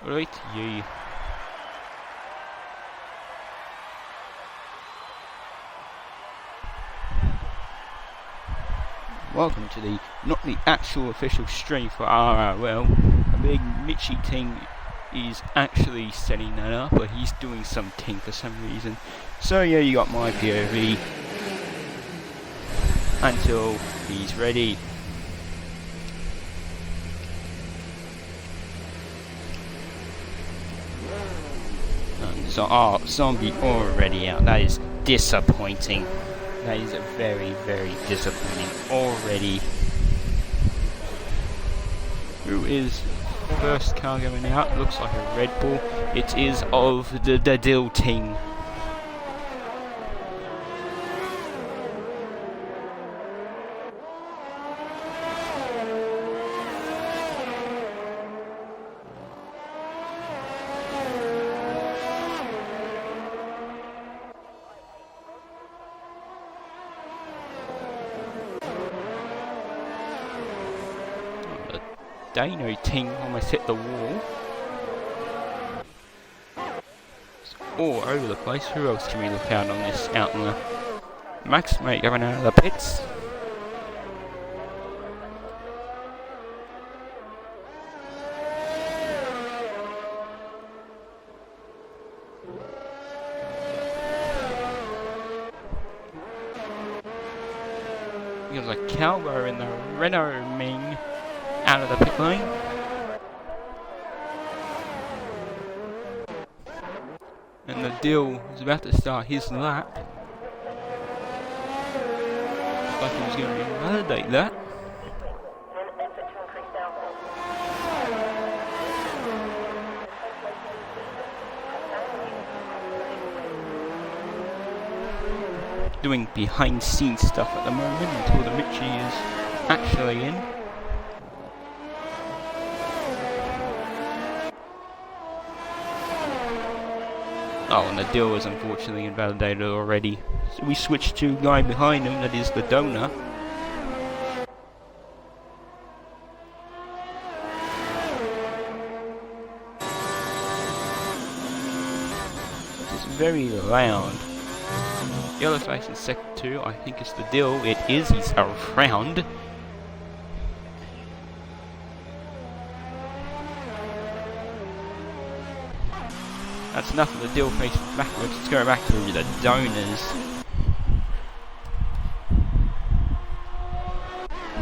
Right, you. Welcome to the, not the actual official stream for RRL. A big Mitchy thing is actually setting that up, but he's doing something for some reason. So yeah, you got my POV until he's ready. So, zombie already out. That is disappointing. That is very, very disappointing already. Who is first car going out? Looks like a Red Bull. It is of the Dill team. Dano team almost hit the wall. It's all over the place. Who else can we look out on this outline? Max mate going out of the pits. There's a Calvo in the Renault Ming out of the pit lane. And the Dill is about to start his lap. Looks like he was going to invalidate that. Doing behind scenes stuff at the moment until the Mitchy is actually in. Oh, and the Dill was unfortunately invalidated already. So we switched to guy behind him, that is the Donor. It's very loud. Yellow face in second 2, I think it's the Dill. It is, he's around. That's enough of the Dill facing backwards. Let's go back to the Donors.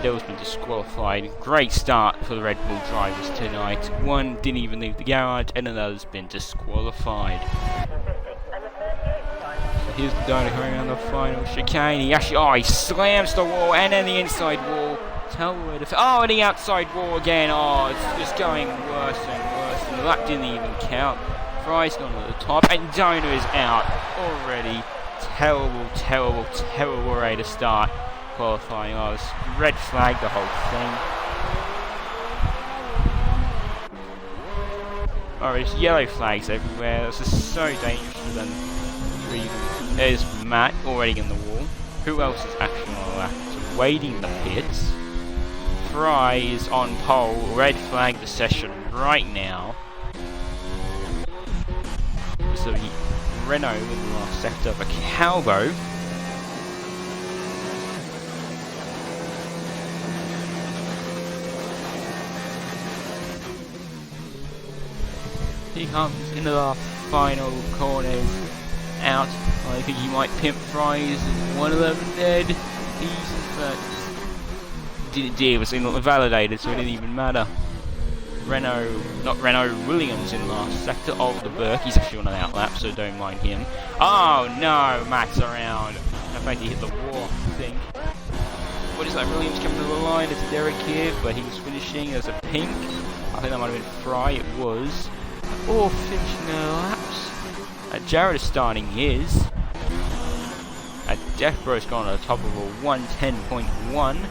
Dill's been disqualified. Great start for the Red Bull drivers tonight. One didn't even leave the garage, and another's been disqualified. So here's the Donor coming around the final chicane. He actually, he slams the wall, and then the inside wall. Tell me where to. Oh, and the outside wall again. Oh, it's just going worse and worse, and the lap didn't even count. Fry's gone to the top, and Donor is out already. Terrible, terrible, terrible way to start qualifying. I was red flag the whole thing. Oh, there's yellow flags everywhere. This is so dangerous for them. There's Matt already in the wall. Who else is actually on the lap? So waiting the pits. Fry is on pole. Red flag the session right now. So the Renault in the last sector of a Calvo. He comes into the final corners out. I think he might pimp Fries. One of them dead. He's was invalidated, so it didn't even matter. Williams in last sector of the Burke. He's actually on an outlap, so don't mind him. Oh no, Matt's around. In fact, he hit the wall, I think. What is that? Williams coming to the line. It's Derek here, but he was finishing as a pink. I think that might have been Fry. It was. All finishing their laps. Jared is starting his. Death Bro's gone to the top of a 110.1.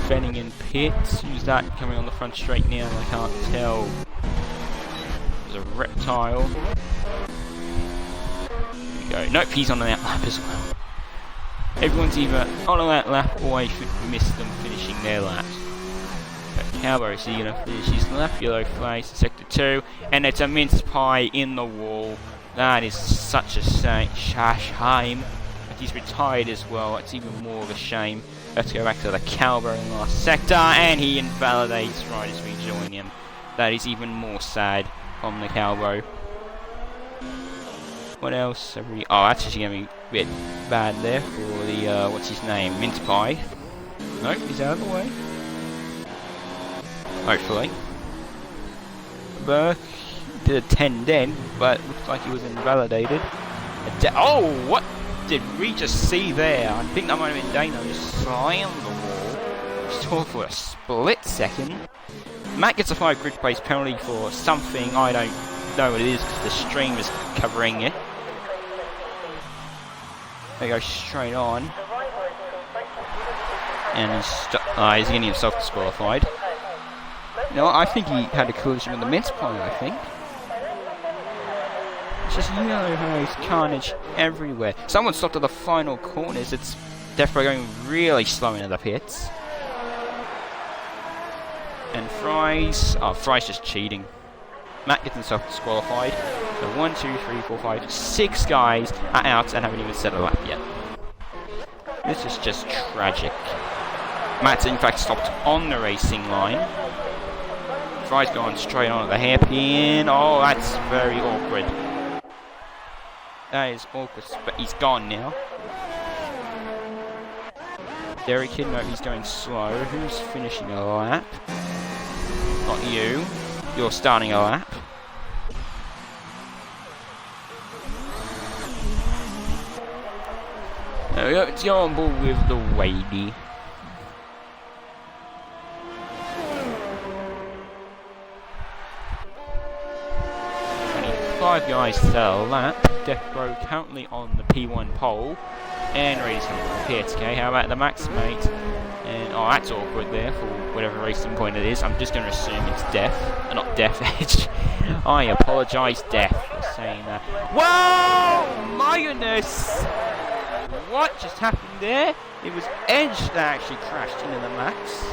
Venning in pits. Who's that coming on the front straight now? I can't tell. There's a Reptile. Here we go. Nope, he's on that lap as well. Everyone's either on that lap or I should miss them finishing their laps. Cowboy, is he going to finish his lap? Yellow flags in sector 2, and it's a mince pie in the wall. That is such a shame. But he's retired as well, it's even more of a shame. Let's go back to the Cowboy in the last sector, and he invalidates right as we join him. That is even more sad from the Cowboy. What else have we... Oh, that's actually going to be a bit bad there for the, what's his name? Mince Pie. Nope, he's out of the way. Hopefully. Burke did a 10 then, but looks like he was invalidated. Oh, what did we just see there? I think that might have been Dano just slammed the wall. Just for a split second. Matt gets a 5 grid place penalty for something. I don't know what it is because the stream is covering it. They go straight on. And he's getting himself disqualified. No, I think he had a collision with the mince pie, I think. It's just yellow hose carnage everywhere. Someone stopped at the final corners. It's definitely going really slow into the pits. And Fry's... Oh, Fry's just cheating. Matt gets himself disqualified. So 1, 2, 3, 4, 5, 6 guys are out and haven't even set a lap yet. This is just tragic. Matt's in fact stopped on the racing line. Fry's going straight on at the hairpin. Oh, that's very awkward. That is awkward, but he's gone now. Derek Kid, no, he's going slow. Who's finishing a lap? Not you. You're starting a lap. There we go, let's go on board with the Wadey. 5 guys to a lap. Death Row currently on the P1 pole. And ready to come to the pits. Okay, how about the Max mate? And oh, that's awkward there for whatever racing point it is. I'm just going to assume it's Death, not Death Edge. I apologise, Death, for saying that. Whoa! My goodness! What just happened there? It was Edge that actually crashed into the Max.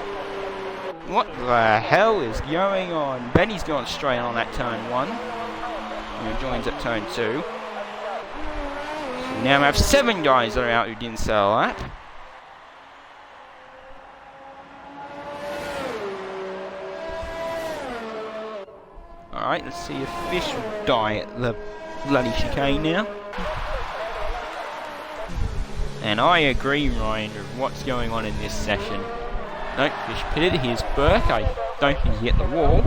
What the hell is going on? Benny's gone straight on that turn 1. And joins at turn 2. So now we have 7 guys that are out who didn't sell a lap. Alright, let's see if Fish will die at the bloody chicane now. And I agree, Ryan, with what's going on in this session. Nope, Fish pitted. Here's Burke. I don't think he hit the wall.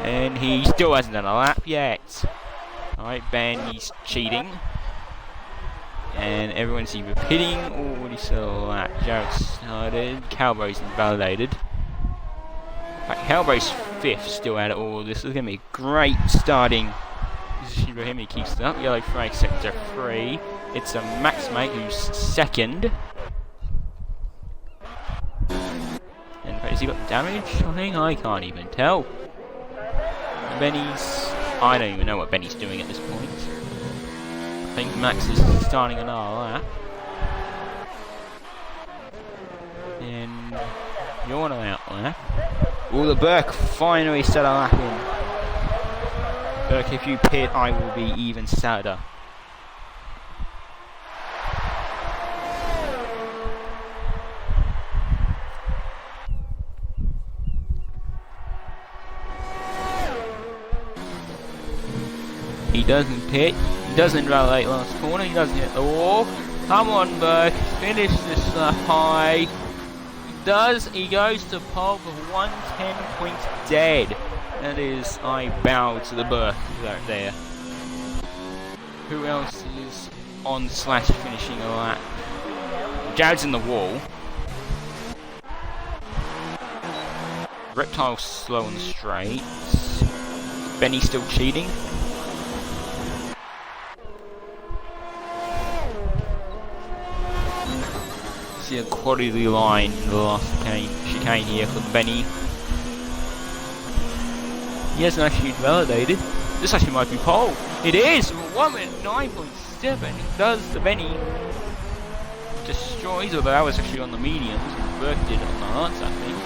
And he still hasn't done a lap yet. Alright, Bandy's cheating. And everyone's either pitting or already saw a lap. Jared started. Cowboy's invalidated. Right, Cowboy's 5th still out of all this. This is going to be a great starting position for him. He keeps it up. Yellow flag sector 3. It's a Max mate who's 2nd. And has he got damage? I think I can't even tell. Benny's... I don't even know what Benny's doing at this point. I think Max is starting another lap. And you're on an out lap. Oh, the Burke finally set a lap in. Burke, if you pit, I will be even sadder. He doesn't pit, he doesn't invalidate last corner, he doesn't hit the wall. Come on, Burke, finish this high. He does, he goes to pole for 110 points dead. That is, I bow to the Burke right there. Who else is on / finishing a lap? Jared's in the wall. Reptile's slow on the straights. Benny's still cheating. See a quality line in the last chicane here for Benny. He hasn't actually invalidated. This actually might be pole. It is! 1 minute 9.7. It does the Benny. Destroys, although that was actually on the mediums. Burke did it on the hearts, I think.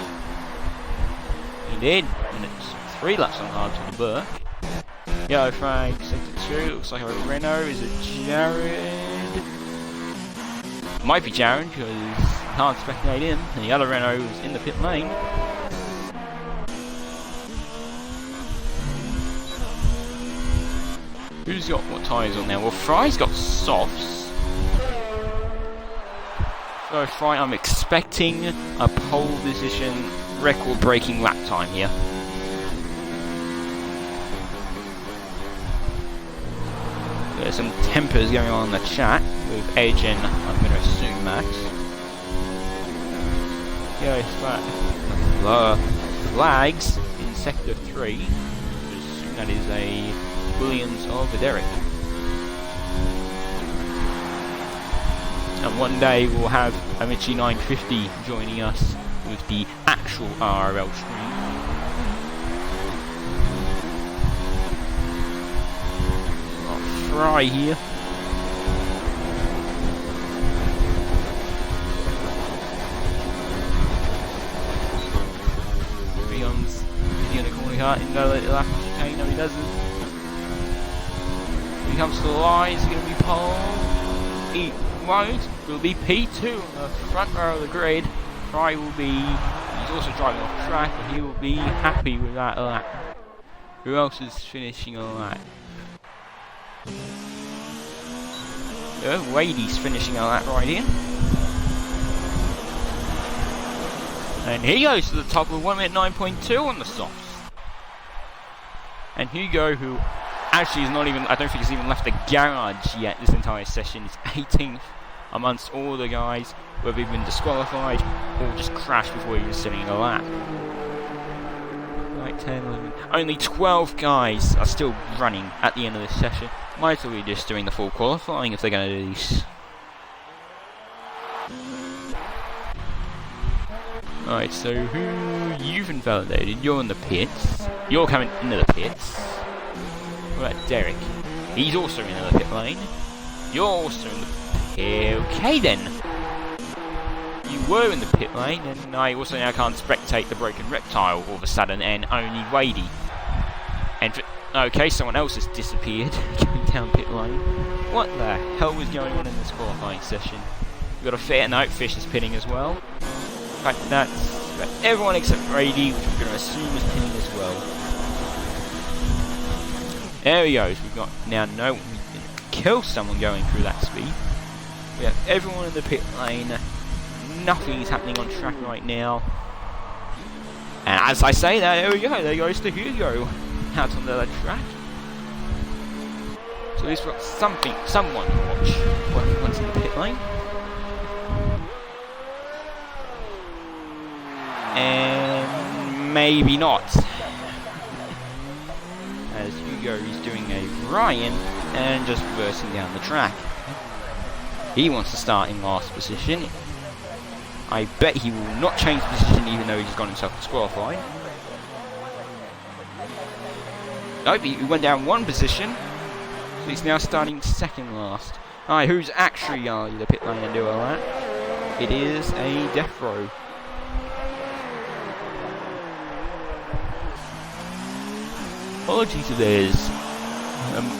He did, and it's 3 laps on hard to the Burke. Yellow flag, sector 2, looks like a Renault. Is it Jared? Might be Jared, because I can't speculate him. And the other Renault is in the pit lane. Who's got what tyres on there? Well, Fry's got softs. So Fry, I'm expecting a pole position, record-breaking lap time here. There's some tempers going on in the chat with Edge and I'm going to assume Max. Yeah, flags in sector 3. I assume that is a Williams over Derek. And one day we'll have Amici 950 joining us with the actual RRL stream. Fry here. Leon's in the corner car in the lap chicane. No, he doesn't. When he comes to the line, he's going to be pole. He won't. Will be P2 on the front row of the grid. Fry will be. He's also driving off track, but he will be happy with that lap. Who else is finishing a lap? Wadey's finishing a lap right in. And he goes to the top of 1 minute 9.2 on the softs. And Hugo, who actually is not even, I don't think he's even left the garage yet this entire session, is 18th amongst all the guys who have either been disqualified or just crashed before even sitting a lap. Like 10, 11. Only 12 guys are still running at the end of this session. Might as well be just doing the full qualifying if they're going to do these. Alright, so who you've invalidated? You're in the pits. You're coming into the pits. What about Derek? He's also in the pit lane. You're also in the pit. Okay then. You were in the pit lane, and I also now can't spectate the broken reptile all of a sudden, and only Wadey. And okay, someone else has disappeared going down pit lane. What the hell was going on in this qualifying session? We've got a fair note, Fish is pitting as well. In fact, that's everyone except Brady, which we're going to assume is pitting as well. There he goes. We've got now no one who's going to kill someone going through that speed. We have everyone in the pit lane. Nothing is happening on track right now. And as I say that, there we go. There goes to Hugo out on the track. So at least we've got someone to watch once in the pit lane. And maybe not. As Hugo is doing a Ryan and just reversing down the track. He wants to start in last position. I bet he will not change position even though he's got himself disqualified. Nope, he went down 1 position. So he's now starting second last. Alright, who's actually going to the pit lane and do all that? It is a death row. Apologies if there's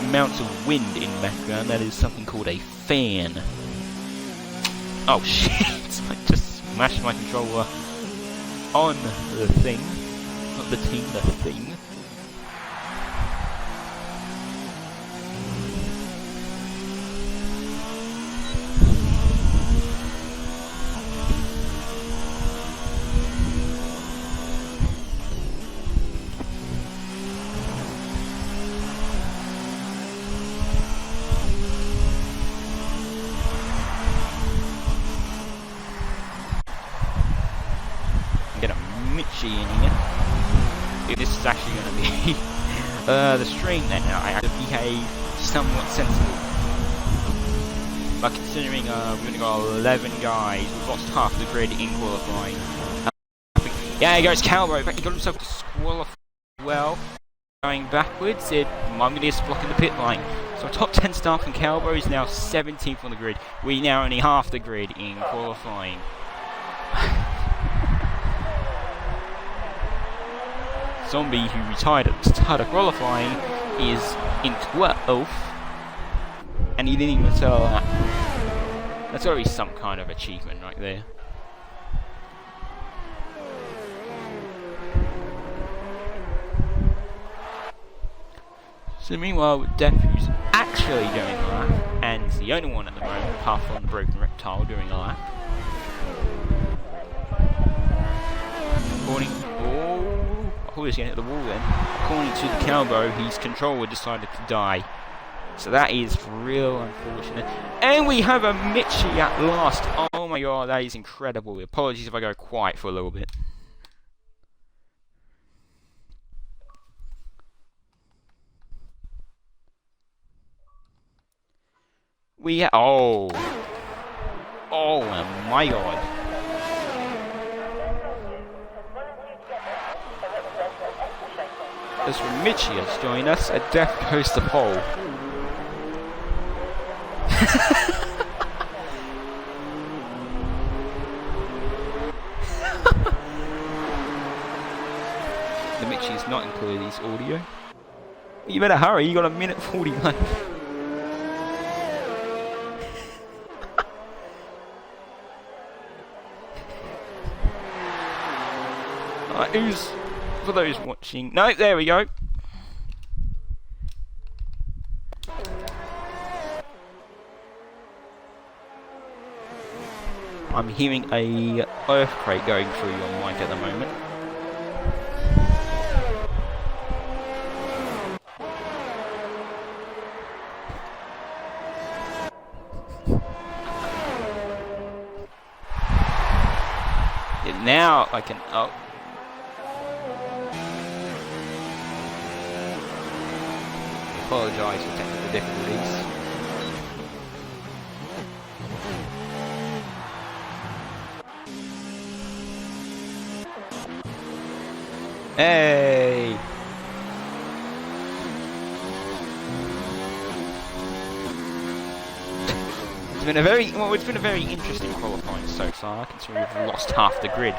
amounts of wind in the background. That is something called a fan. Oh shit! I just smashed my controller on the thing. Not the team, the thing. In here. If this is actually going to be the stream, then I have to behave somewhat sensible. But considering we're going to go 11 guys, we've lost half the grid in qualifying. Yeah, here goes Calvo. In fact, he got himself disqualified well. Going backwards, Mumgadius blocking the pit line. So top 10 start from Calvo is now 17th on the grid. We now only half the grid in qualifying. Zombie, who retired at the start of qualifying, is in 12th, and he didn't even sell that. That's already some kind of achievement right there. So meanwhile, with Def, who's actually doing a lap, and the only one at the moment, apart from the Broken Reptile, doing a lap. According, I thought he was going to hit the wall then. According to the Calbo, his controller decided to die. So that is real unfortunate. And we have a Mitchie at last. Oh my god, that is incredible. Apologies if I go quiet for a little bit. Oh my god. As Mitchie has joined us, a Def goes to pole. The Mitchie is not included in his audio. You better hurry, you got a minute 40 left. Who's, for those watching, no, there we go. I'm hearing a earthquake going through your mic at the moment. Yeah, now I can, apologise for technical difficulties. Hey! It's been a very interesting qualifying so far, considering we've lost half the grid.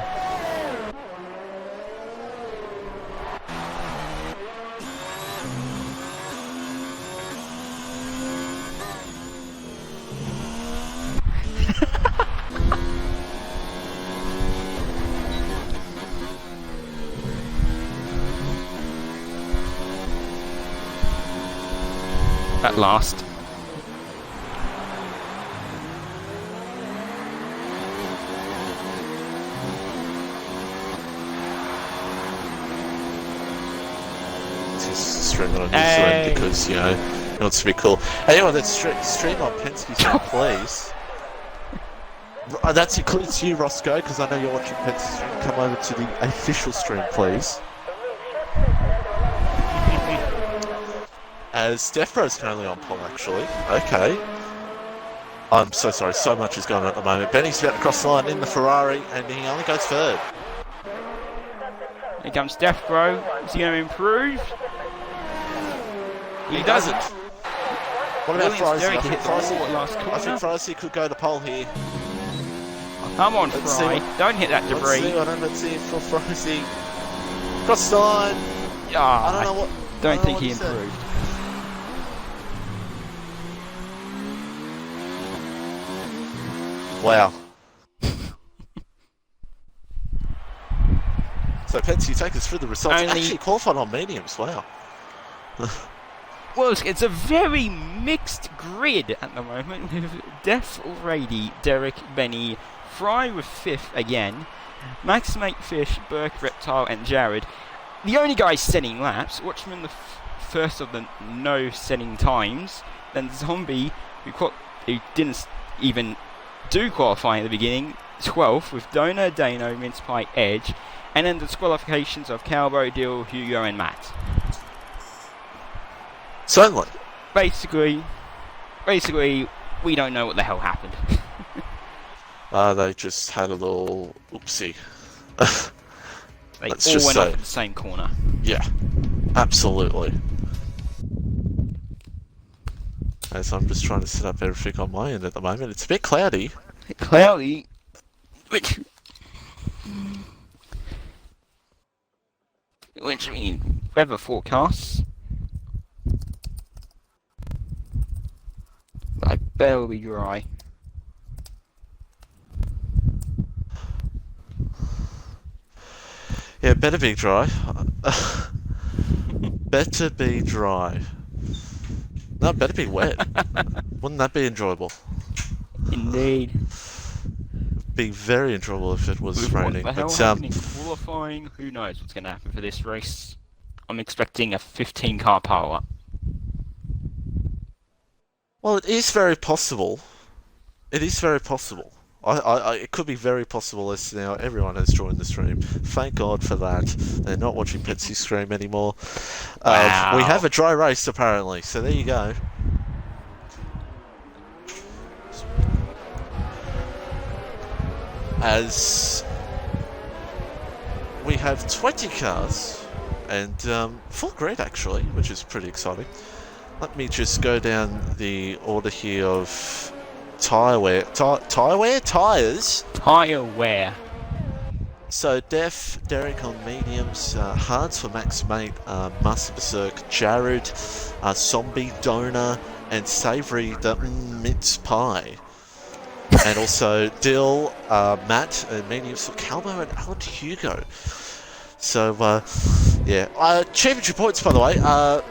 At last. Just stream it on New Zealand because, you know, it wants to be cool. Anyway, let's stream on Penske's stream, please. That includes you, Roscoe, because I know you're watching Penske's stream. Come over to the official stream, please. As Defro's currently on pole, actually. Okay. I'm so sorry, so much is going on at the moment. Benny's about to cross the line in the Ferrari, and he only goes third. Here comes Defro. Is he going to improve? He doesn't. What about Frizy? I think Frizy could go to pole here. Come on, Fry. Don't hit that debris. Let's see for Frizy. Cross the line. I don't know what. Don't think he improved. Wow. So, Pensky, take us through the results. Actually qualified on mediums, wow. Well, it's a very mixed grid at the moment, with Def already, Derek, Benny, Fry with 5th again, Max Matefish, Burke, Reptile and Jared. The only guys setting laps, Watchman the first of the no setting times, then Zombie, who didn't even do qualify at the beginning, 12th, with Dona, Dano, Mince Pie, Edge, and then the disqualifications of Calbo, Dill, Hugo and Matt. Certainly. Basically, we don't know what the hell happened. They just had a little oopsie. They all went off at the same corner. Yeah, absolutely. As I'm just trying to set up everything on my end at the moment. It's a bit cloudy. Which means weather forecasts. I better be dry. Yeah, better be dry. Better be dry. No, better be wet. Wouldn't that be enjoyable? Indeed. Be very enjoyable if it was With raining. what the hell But happened in qualifying, who knows what's going to happen for this race. I'm expecting a 15 car power. well, it is very possible. It is very possible. It could be very possible as now everyone has joined the stream. Thank God for that. They're not watching Pensy's stream anymore. Wow. We have a dry race apparently, so there you go. As we have 20 cars and full grid actually, which is pretty exciting. Let me just go down the order here of tyre wear. Tyres? Tyre wear. So Def, Derek on mediums, Hards for Max Mate, Master Berserk, Jared, Zombie Donor, and Savoury the Mince Pie. And also Dill, Matt, and mediums for Calmo and Alan Hugo. So, yeah. Championship points, by the way,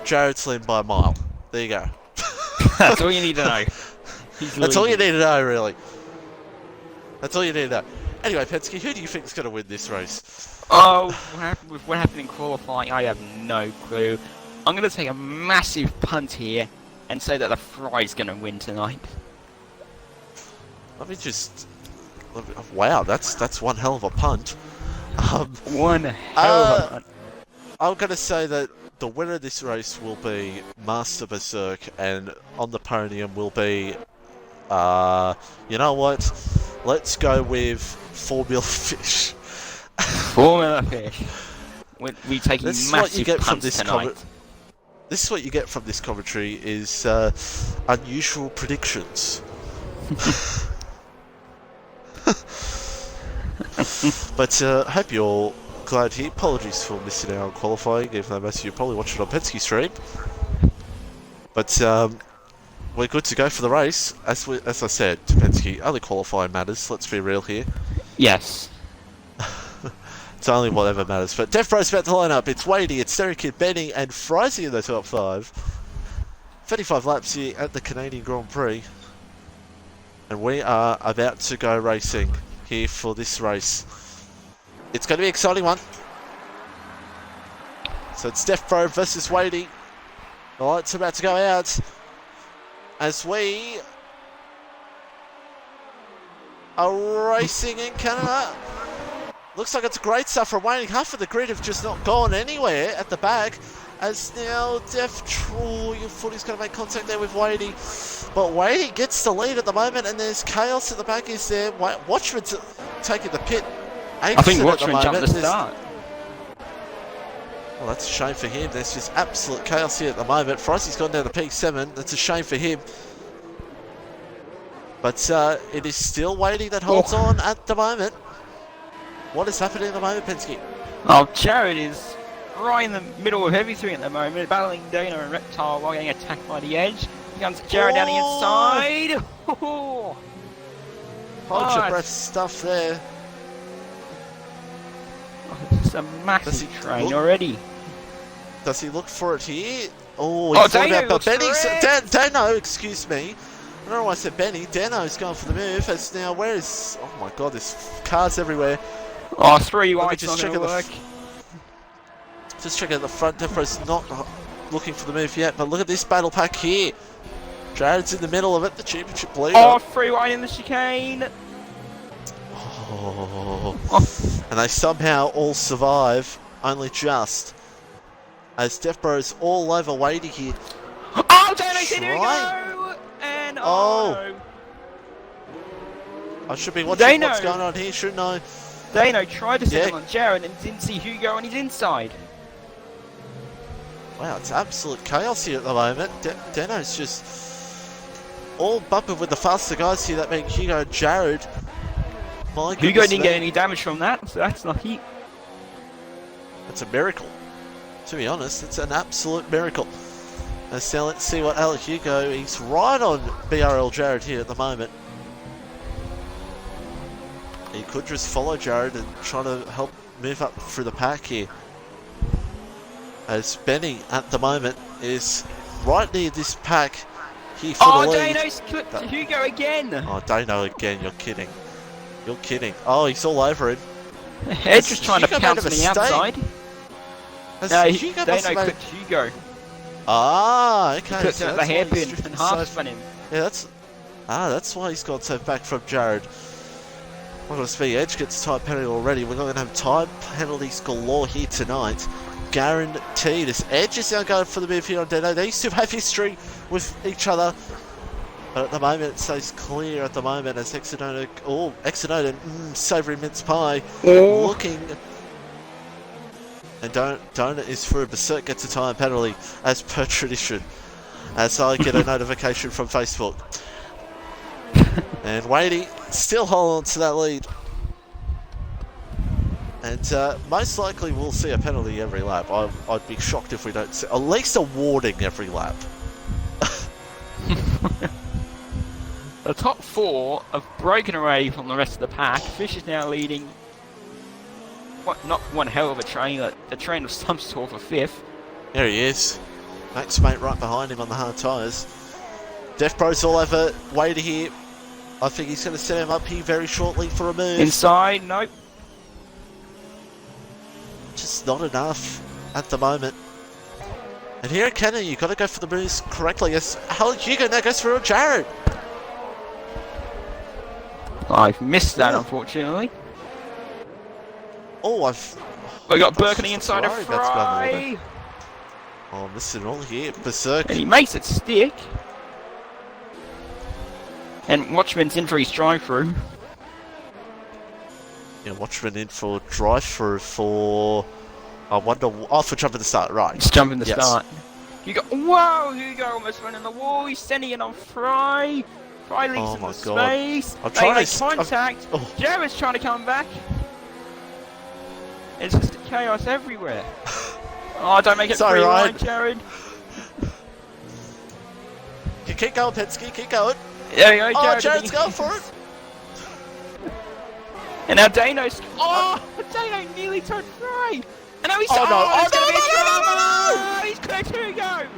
Jared's leading by a mile. There you go. That's all you need to know. That's all you need to know, really. That's all you need to know. Anyway, Penske, who do you think is going to win this race? Oh, what happened in qualifying? I have no clue. I'm going to take a massive punt here and say that the Fry's going to win tonight. Let me just... Wow, that's one hell of a punt. One hell of a punt. I'm going to say that the winner of this race will be Master Berserk, and on the podium will be... you know what? Let's go with Formula Fish. Formula Fish. We taking massive punts tonight. This is what you get from this commentary, is unusual predictions. But I hope you're all glad here. Apologies for missing out on qualifying, even though most of you probably watch it on Penske stream. But we're good to go for the race. As I said to Penske, only qualifying matters. Let's be real here. Yes. It's only whatever matters. But Def Bro's about to line up. It's Wadey, it's Derek Kid, Benny, and Frizy in the top 5. 35 laps here at the Canadian Grand Prix. And we are about to go racing here for this race. It's going to be an exciting one. So it's Def Bro versus Wadey. The lights are about to go out as we are racing in Canada. Looks like it's great stuff from Wadey. Half of the grid have just not gone anywhere at the back. As now your footy's going to make contact there with Wadey. But Wadey gets the lead at the moment, and there's chaos at the back. Is there? Watchman's taking the pit. I think Watchman jumped the start. Well, that's a shame for him. There's just absolute chaos here at the moment. Frysy's gone down to P7. That's a shame for him. But it is still Wadey that holds on at the moment. What is happening at the moment, Penske? Oh, Jared is right in the middle of everything at the moment, battling Dana and Reptile while getting attacked by the edge. Here comes Jared down the inside. Hold your breath stuff there. It's a massive train already. Does he look for it here? Oh, he's thought about, but Benny's... Dano, excuse me. I don't know why I said Benny. Dano's going for the move. As now, where is... Oh my god, there's cars everywhere. Oh, 3 whites on their work. Just checking at the front. Defro's not looking for the move yet, but look at this battle pack here. Jared's in the middle of it, the championship leader. Oh, 3 white in the chicane. Oh. And they somehow all survive, only just. As Def Bro's all over Wadey here. Oh, Dano's in, here we go! And I should be watching what's going on here, shouldn't I? Dano tried to settle on Jared and didn't see Hugo on his inside. Wow, it's absolute chaos here at the moment. Dano's just all bumping with the faster guys here. That being Hugo and Jared. Hugo didn't get any damage from that, so that's lucky. It's a miracle. To be honest, it's an absolute miracle. And so let's see what Alec Hugo, he's right on BRL Jared here at the moment. He could just follow Jared and try to help move up through the pack here. As Benny at the moment is right near this pack here for the lead. Dano's clipped Hugo again. Oh, Dano again, you're kidding. You're kidding. Oh, he's all over him. Edge was trying to pounce on the outside. No, Dano clipped Hugo. Ah, okay. Clipped him at the hairpin and half spun him. Yeah, that's why he's got so back from Jared. I'm going to speak. Edge gets a time penalty already. We're not going to have time penalties galore here tonight. Guaranteed. As Edge is now going for the move here on Dano. These two have history with each other. But at the moment, it stays clear at the moment as Exonoda, savoury mince pie, looking. And Donut is through. Berserk gets a time penalty, as per tradition. As I get a notification from Facebook. And Wadey still hold on to that lead. And most likely we'll see a penalty every lap. I'd be shocked if we don't see at least a warning every lap. The top four have broken away from the rest of the pack. Fish is now leading. Not one hell of a train, a train of some sort for fifth. There he is. Max mate right behind him on the hard tyres. Def Pro's all over Wadey here. I think he's going to set him up here very shortly for a move. Inside, nope. Just not enough at the moment. And here at Canada, you've got to go for the moves correctly. As Alec Hugo now goes through Jared. I've missed that, unfortunately. Oh, we got Burke on the inside of Fry. Oh, missing all here. Berserk. And he makes it stick. And Watchman's in for his drive-through. Yeah, Watchman in for drive-through for... I wonder... Oh, for jumping the start, right. Just jumping the start. Whoa! Hugo almost went in the wall. He's sending it on Fry. Fry leaves in the space. They make contact. Jared's trying to come back. It's just chaos everywhere. Oh, don't make it free line, Jared. You keep going, Penske. Keep going. There you go, Jared. Jared's going for it. And now Dano's... Oh! Dano nearly turned Fry! And now he's... Oh, no! It's going to be a drama! He's clipped Hugo!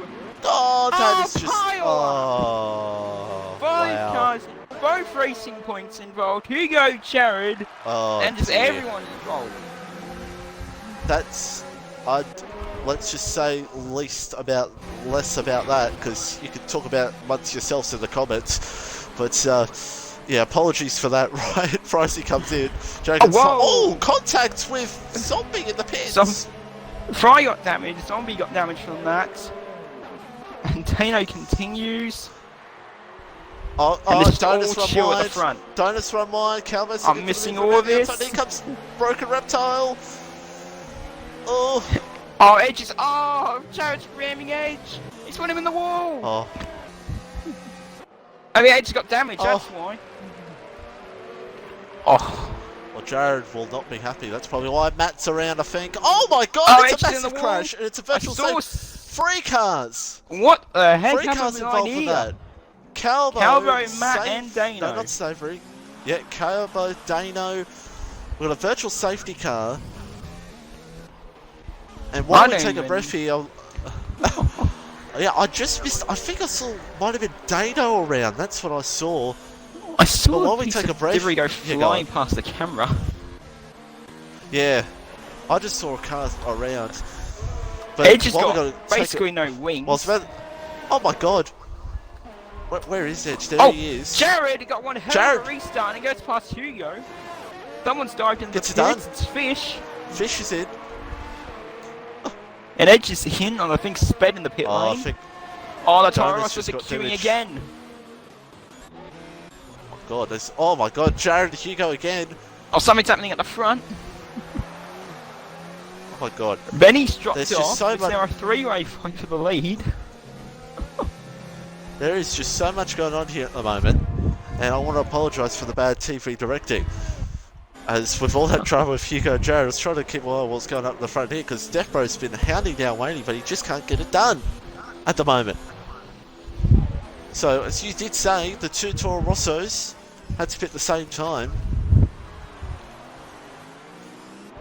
Oh, that is just... Pile. Oh, both cars, both racing points involved. Hugo, Jared, and just everyone involved. That's... let's just say less about that, because you could talk about amongst yourselves in the comments. But yeah, apologies for that. Right, Pricey comes in. Contact with Zombie in the pits. Fry got damaged. Zombie got damaged from that. And Dano continues. Donus run wide. At the front. Donus run wide. Calvus. I'm missing all of this. Here comes Broken Reptile. Oh. Oh, Edge is... Oh, Jared's ramming Edge. He's put him in the wall. Oh. I mean, Edge got damaged, that's why. Oh. Well, Jared will not be happy. That's probably why Matt's around, I think. Oh my god, it's a massive crash. And it's a virtual save. 3 cars. What the heck? 3 cars involved with that. Calvo, Matt, and Dano. No, not Savory. Yeah, Calvo, Dano. We've got a virtual safety car. And while we take a breath here, yeah, I just missed. I think I saw might have been Dano around. That's what I saw. I saw while we take a breath, go flying past the camera. Yeah, I just saw a car around. But Edge has got basically no wings. Oh my god. Where is Edge? There he is. Jared got one hell of a restart and goes past Hugo. Someone's dived in the pits. It's Fish. Fish is in. And Edge is in on, I think, sped in the pit lane. I think the Tyros was queuing again. Oh my god, Jared Hugo again. Oh, something's happening at the front. Oh my god. Benny's dropped off. It's now a 3-way fight for the lead. There is just so much going on here at the moment. And I want to apologise for the bad TV directing. As with all that drama with Hugo and Jared, I was trying to keep an eye on what's going up in the front here because Defbro's been hounding down Waney, but he just can't get it done at the moment. So, as you did say, the two Toro Rossos had to pit at the same time.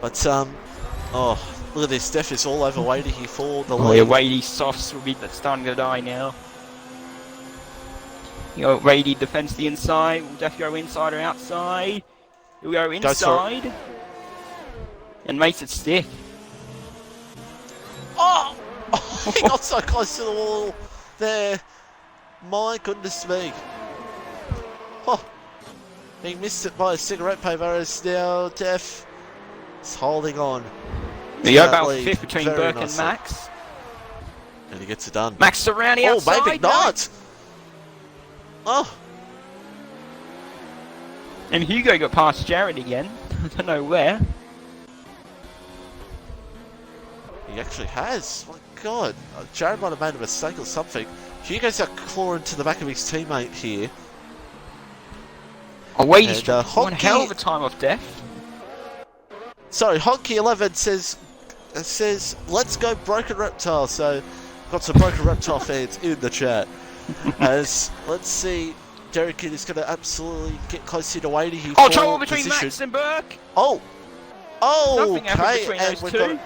But, oh, look at this. Def is all over Wadey here for the lead. Yeah, Wadey's softs will be starting to die now. You know, Wadey defends the inside. Will Def go inside or outside? He'll go inside. And makes it stick. Oh! He got so close to the wall there. My goodness me. Oh, he missed it by a cigarette paper as now Def is holding on. The battle for fifth between Burke and Max. And he gets it done. Max around the outside. Oh, maybe not. Oh. And Hugo got past Jared again. I don't know where. He actually has. My God. Jared might have made a mistake or something. Hugo's out clawing to the back of his teammate here. Oh, wait, he's one hell of a time off Def. Sorry, Honky11 says, let's go Broken Reptile. So, got some Broken Reptile fans in the chat. As, let's see, Derek is going to absolutely get close to Wadey here. Oh, trouble between Max and Burke. Oh. Oh, nothing happened between those two.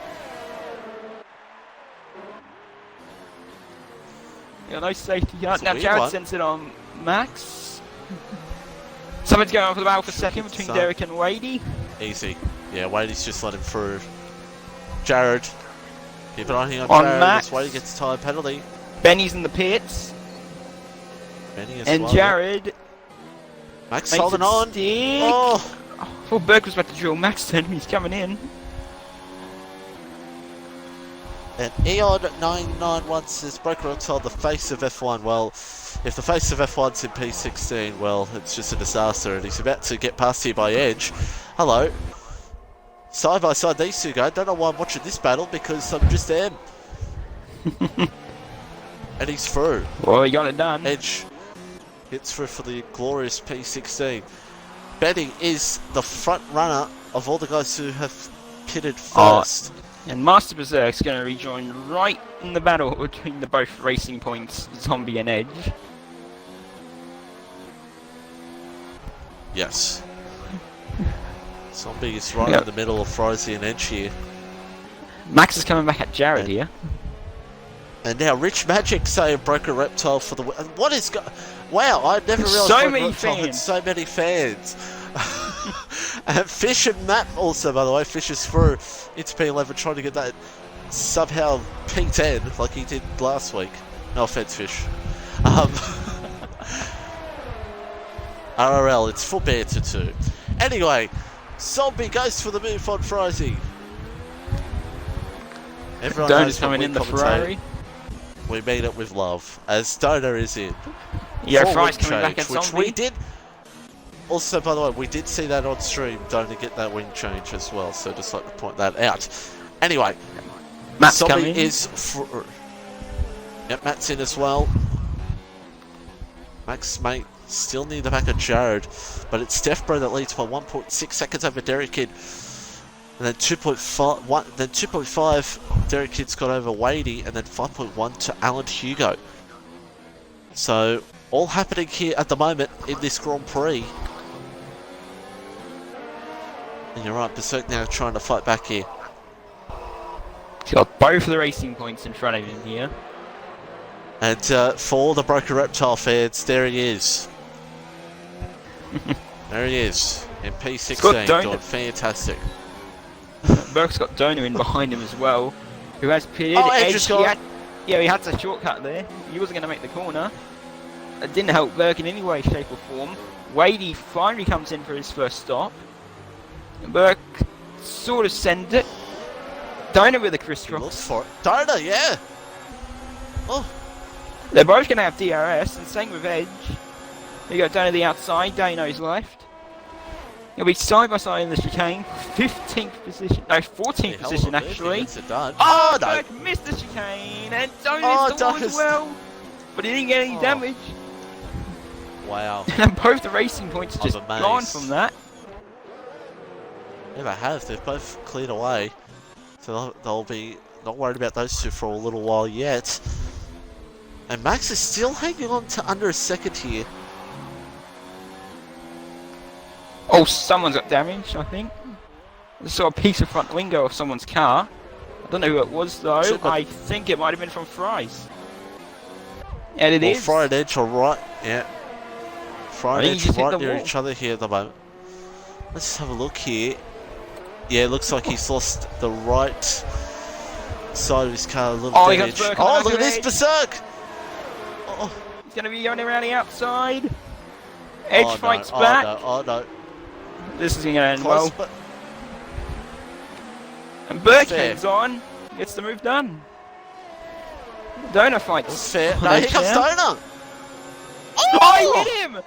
Yeah, no safety yard. Now Jared sends it on Max. Something's going on for the battle for second between Derek and Wadey. Easy. Yeah, Wadey's just let him through. Jared. Keep an eye on Jared. Max. Wadey gets a time penalty. Benny's in the pits. Benny as and well. Jared. Max holding on. Stick. Oh. I thought Burke was about to drill Max then. He's coming in. And Eon991 says, Broken Reptile, the face of F1. Well, if the face of F1's in P16, well, it's just a disaster. And he's about to get past here by Edge. Hello. Side by side, these two go. Don't know why I'm watching this battle, because I'm just them. And he's through. Well, he got it done. Edge gets through for the glorious P16. Benny is the front runner of all the guys who have pitted first. And Master Berserk's going to rejoin right in the battle between the both Racing Points, Zombie and Edge. Yes. Zombie is right in the middle of Frosty and Edge here. Max is coming back at Jared here. And now Rich Magic saying Broken Reptile for the win. What is wow, I never realised so Broken many Reptile fans. had so many fans. And Fish and Matt also, by the way, Fish is through into P11 trying to get that somehow P10 like he did last week. No offense, Fish. RRL, it's full banter too. Anyway, Zombie goes for the move on Friday. Everyone Dona's coming in the Ferrari. We mean it with love, as Dona is in. Yeah, Fry's coming back at which Zombie. we did. Also, by the way, we did see that on stream. Dona get that wing change as well, so just like to point that out. Anyway, Matt's Zombie coming. is. Yep, Matt's in as well. Max mate still near the back of Jared, but it's Defbro that leads by 1.6 seconds over Derek Kidd. And then 2.5 Derek Kidd's got over Wadey, and then 5.1 to Alan Hugo. So, all happening here at the moment in this Grand Prix. And you're right, Berserk now trying to fight back here. He's got both of the Racing Points in front of him here. And for all the Broken Reptile fans, there he is. There he is, in P16, doing fantastic. Burke's got Dona in behind him as well, who has pitted. Oh, Edge has gone. He had a shortcut there. He wasn't going to make the corner. It didn't help Burke in any way, shape or form. Wadey finally comes in for his first stop. Burke sort of sends it. Dona with a crisscross. Looks for it. Dona, yeah. Oh. They're both going to have DRS, and same with Edge. You got Dona the outside, Dano's left. He'll be side by side in the chicane. 15th position, no, 14th position actually. Oh, no. Burke missed the chicane, and Dona's the wall as well. But he didn't get any damage. Wow. And both the Racing Points just gone from that. Yeah, they have. They've both cleared away. So they'll be not worried about those two for a little while yet. And Max is still hanging on to under a second here. Oh, someone's got damage, I think. I saw a piece of front wing go off someone's car. I don't know who it was though. I think it might have been from Fry's. And it is. Fry and Edge are right. Yeah. Fry and Edge are right near each other here at the moment. Let's just have a look here. Yeah, it looks like he's lost the right side of his car a little damage. Oh, look at this Berserk! Oh. He's going to be going around the outside. Edge fights back. Oh no. This is going to end well. And Burkhead's on. Gets the move done. Donor fights. Fair. No, here comes Donor. Oh, he hit him!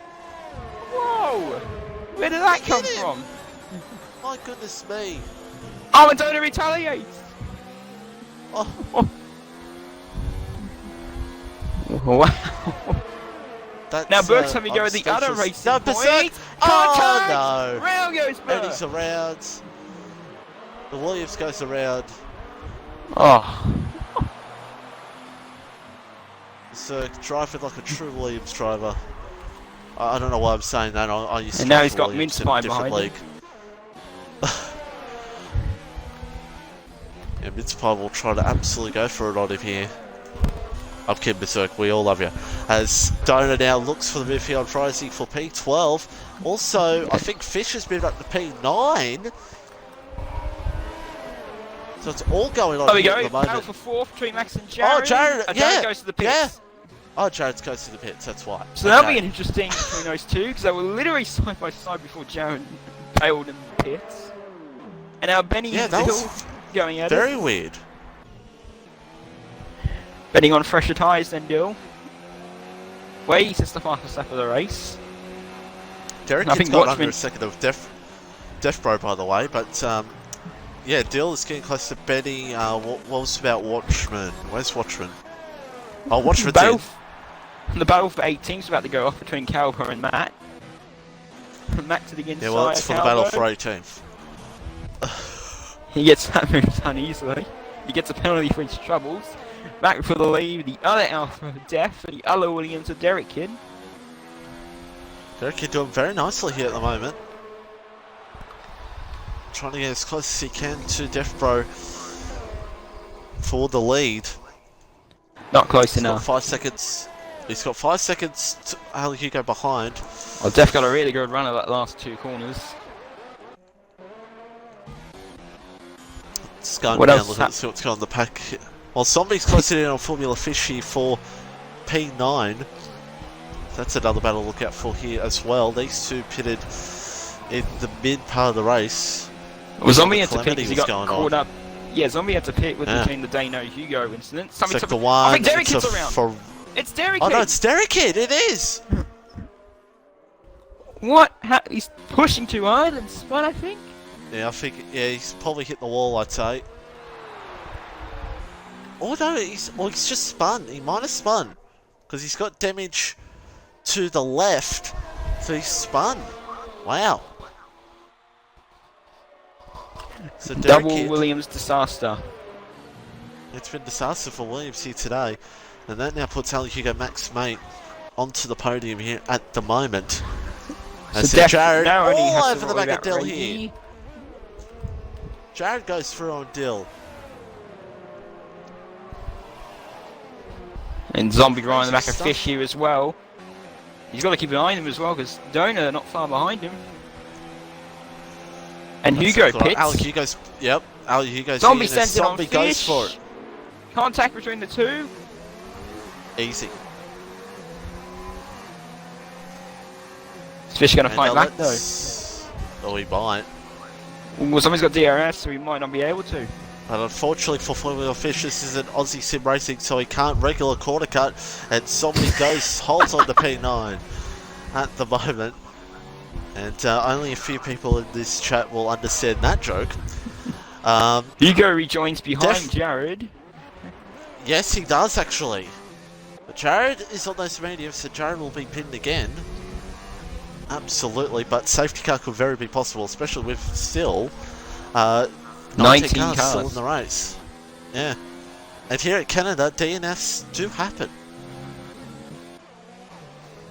Whoa! Where did that come from? My goodness me. Oh, and Donor retaliates! Oh. Wow. That's, now Burke's having to go with the other racing point. Oh no! Round goes Burke! And he's around. The Williams goes around. Oh. So driving like a true Williams driver. I don't know why I'm saying that. I used to and now he's got Williams mince pie in a different behind league. Yeah, mince pie will try to absolutely go for it on him here. I'm kidding, Berserk. We all love you. As Donor now looks for the midfield rising for P12. Also, I think Fish has moved up to P9. So it's all going on here at the moment. Battle for fourth between Max and Jared. Oh, Jared, Jared goes to the pits. Yeah. Oh, Jared goes to the pits, that's why. So that'll be interesting between those two, because they were literally side by side before Jared bailed in the pits. And now Benny and Dill going at it. Very weird. Betting on fresher tyres than Dill. Wait, it's the fastest lap of the race. Derek has got under a second of Death Bro, by the way, but yeah, Dill is getting close to Benny. What was about Watchman? Where's Watchman? Oh, Watchman's in. The battle for 8 teams about to go off between Calber and Matt. Matt to the inside. Yeah, well, it's for the battle for 18th. He gets that move done easily. He gets a penalty for his troubles. Back for the lead, the other Alpha of Death, and the other Williams of Derek Kidd. Derek Kidd doing very nicely here at the moment. Trying to get as close as he can to Death Bro for the lead. Not close enough. Got 5 seconds. He's got 5 seconds to Ali Hugo behind. Well, Def got a really good run of that last 2 corners. Just going down, look at see what's going on in the pack. Well, Zombie's closing in on Formula Fishy for P9. That's another battle to look out for here as well. These two pitted in the mid part of the race. Well, Zombie had to pit because he got caught up. Yeah, Zombie had to pit between the Dano Hugo incident. Sector 1. I think Derek Kidd's around. It's Derek Kidd. Oh no, it's Derek Kidd. It is. What? He's pushing too hard and spun, I think. Yeah, I think he's probably hit the wall, I'd say. Oh no, he's just spun. He might have spun because he's got damage to the left, so he's spun. Wow. So double Williams disaster. It's been disaster for Williams here today, and that now puts Ali Hugo Max Mate onto the podium here at the moment. So Jared all over the back of Dill here. Jared goes through on Dill. And Zombie right on the back of Fish here as well. He's got to keep an eye on him as well because Donor not far behind him. And Hugo pits. Ali Hugo's, yep. Ali Hugo's Zombie sends it on Fish. Goes for it. Contact between the two. Easy. Is Fish going to fight back though? Oh, he might. Well, somebody's got DRS, so he might not be able to. But unfortunately for Formula Fish, this is an Aussie sim racing, so he can't regular quarter cut, and Zombie holds on to P9 at the moment. And only a few people in this chat will understand that joke. Hugo rejoins behind Jared. Yes, he does actually. But Jared is on those mediums, so Jared will be pinned again. Absolutely, but safety car could very be possible, especially with still 19 cars still in the race. Yeah. And here at Canada, DNFs do happen.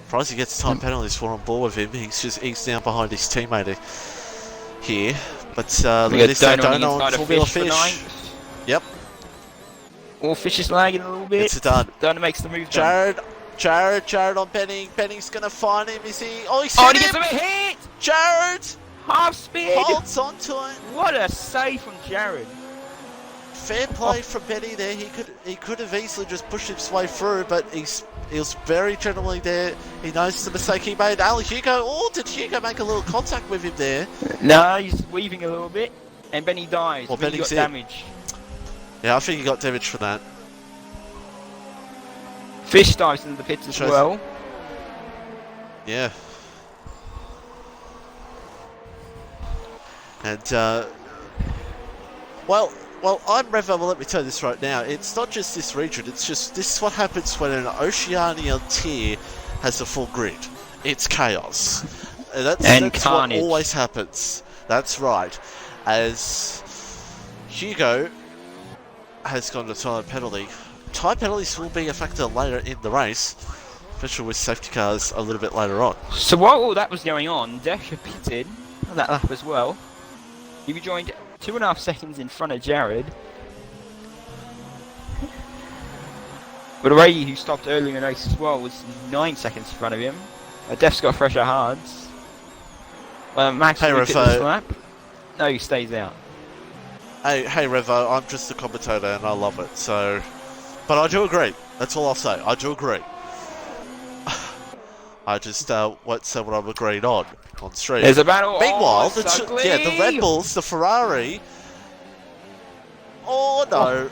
Surprised he gets time penalties for on board with him. He's now behind his teammate here. But look at this Dona on Formula Fish. Yep. All Fish is lagging a little bit. It's done. Dona makes the move. Jared on Benny. Benny's gonna find him. Is he? Oh, he gets him a hit. Jared half speed. Holds on to it. What a save from Jared. Fair play from Benny there. He could have easily just pushed his way through, but he was very gently there. He knows the mistake he made. Hugo. Oh, did Hugo make a little contact with him there? No, he's weaving a little bit, and Benny dies. Well, Benny got damage. Yeah, I think he got damage for that. Fish dives into the pits as well. Yeah. And, well, I'm Revo, well, let me tell you this right now. It's not just this region, it's just, this is what happens when an Oceania tier has a full grid. It's chaos. That's what always happens. That's right. As Hugo has gone to time penalty. Time penalties will be a factor later in the race, especially with safety cars a little bit later on. So while all that was going on, Desha pitted on that lap as well. He rejoined 2.5 seconds in front of Jared. But Ray, who stopped earlier in the race as well, was 9 seconds in front of him. Def's got fresher hards. Max will pit this lap. No, he stays out. Hey Revo, I'm just a commentator and I love it, so... But I do agree. That's all I'll say. I do agree. I just won't say what I'm agreed on stream. There's a battle. Meanwhile, the Red Bulls, the Ferrari... Oh, no.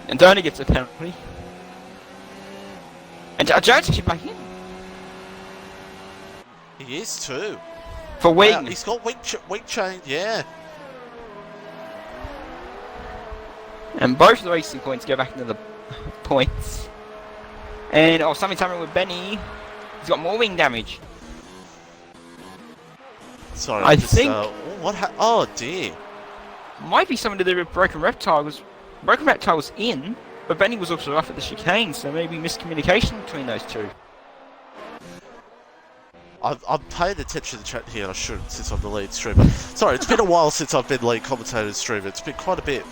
And Dona gets a penalty. And Jared's actually back in. He is too. For wing. Wow, he's got wing chain, yeah. And both of the racing points go back into the points. And something's happening with Benny. He's got more wing damage. Sorry, I think. Oh dear. Might be something to do with Broken Reptile. Broken Reptile was in, but Benny was also off at the chicane, so maybe miscommunication between those two. I'm paying attention to the chat here. I shouldn't, since I'm the lead streamer. Sorry, it's been a while since I've been lead commentator streamer. It's been quite a bit.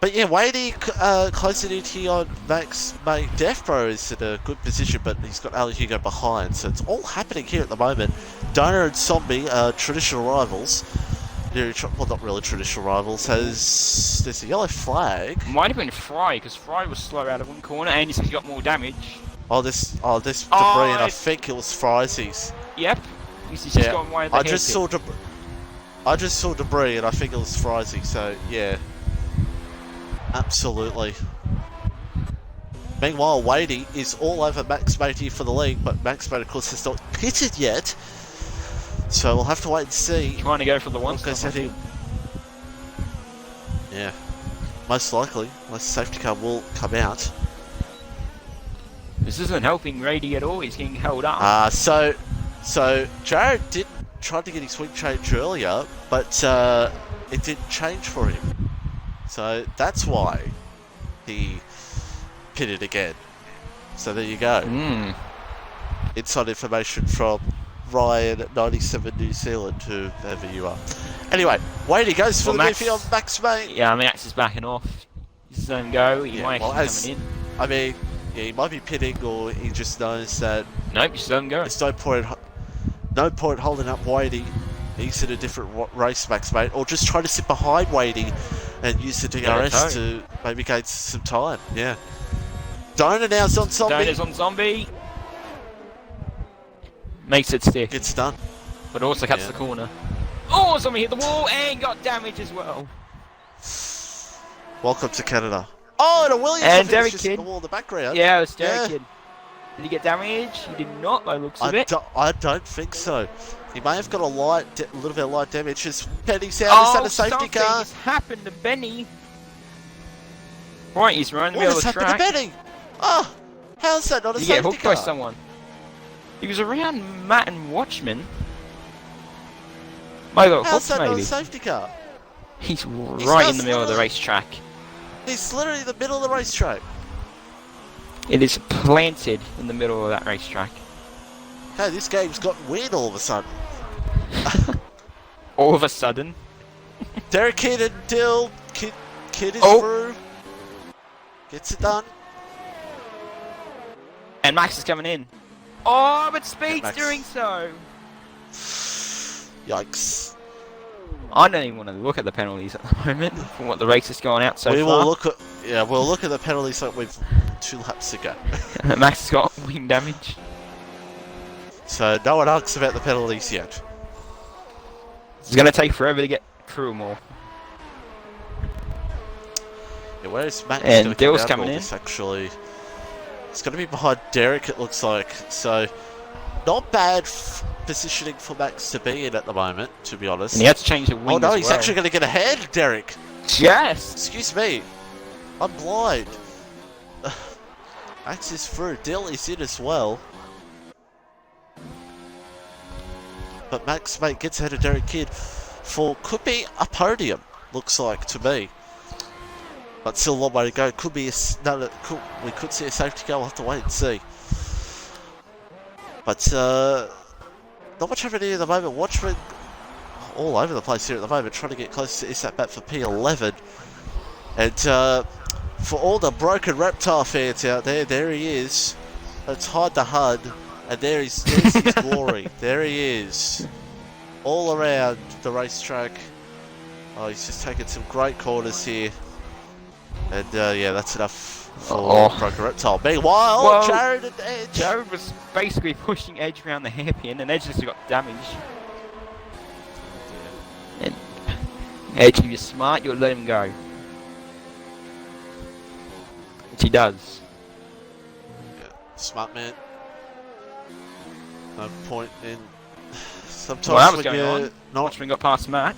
But yeah, Wadey closing in here on Max mate. Def Bro is in a good position, but he's got Ali Hugo behind, so it's all happening here at the moment. Dona and Zombie are traditional rivals. Well, not really traditional rivals. There's a yellow flag. Might have been Fry, because Fry was slow out of one corner, and he's got more damage. This debris, and I think it was Frysies. Yep. He's just got one of the I just saw debris, and I think it was Frysie. So yeah, absolutely. Meanwhile, Wadey is all over Max Mate here for the lead, but Max Mate, of course, has not pitted yet. So we'll have to wait and see. Trying to go for the one. Yeah, most likely, unless safety car will come out. This isn't helping Rady at all. He's getting held up. So Jared did try to get his wing change earlier, but it didn't change for him. So that's why he pitted again. So there you go. Inside information from Ryan at 97 New Zealand, whoever you are. Anyway, Wadey goes for the midfield on Max Mate. Yeah, Max is backing off. He's let him go. He might actually coming in. I mean, yeah, he might be pitting, or he just knows that. Nope, just let him go. There's no point holding up Wadey. He's in a different race, Max Mate, or just try to sit behind Wadey and use the DRS to maybe gain some time. Yeah. Dona now's on Zombie. Dona's on Zombie. Makes it stick. Gets done. But also cuts the corner. Oh, Zombie hit the wall and got damage as well. Welcome to Canada. Oh, and a Williams and Derek Kidd. The wall in the background. Yeah, it was Derek Kidd. Did he get damage? He did not, by the looks of it. I don't think so. He may have got a little bit of light damage. As Benny's out, is that a safety car? Has happened to Benny. Right, he's running the middle of the track. What has happened to Benny? Oh, how's that not a safety car? Did he get hooked by someone? He was around Matt and Watchman. Might got How's hooked that not a maybe. safety car? He's right in the middle of the racetrack. He's literally in the middle of the racetrack. It is planted in the middle of that racetrack. Okay, this game's gotten weird all of a sudden. All of a sudden. Derek Kidd and Dill. Kid is through. Gets it done. And Max is coming in. Oh, but Speed's Max. doing so. Yikes. I don't even want to look at the penalties at the moment from what the race is going out so We far. will look at we'll look at the penalties like we've 2 laps ago. Max has got wing damage. So no one asks about the penalties yet. It's going to take forever to get through them all. Yeah, where's Max And gonna Dill's come out of coming all in. this, actually? It's going to be behind Derek, it looks like. So not bad positioning for Max to be in at the moment, to be honest. And he had to change the wing. Oh no, as he's well. actually going to get ahead, Derek. Yes! Excuse me. I'm blind. Max is through. Dill is in as well. But Max, mate, gets ahead of Derek Kidd for could be a podium, looks like to me. But still a long way to go. Could be we could see a safety car. We'll have to wait and see. But not much happening at the moment. Watchmen all over the place here at the moment, trying to get close to Isat Bat for P11. And for all the broken reptile fans out there, there he is. Let's hide the HUD. And there's his glory. There he is. All around the racetrack. Oh, he's just taking some great corners here. And yeah, that's enough for broken reptile. Meanwhile, Jared and Edge. Jared was basically pushing Edge around the hairpin, and Edge just got damaged. And Edge, if you're smart, you'll let him go. Which he does. Yeah, smart man. No point in. Sometimes Well, that was when going you're on. not. Watchman got past Matt.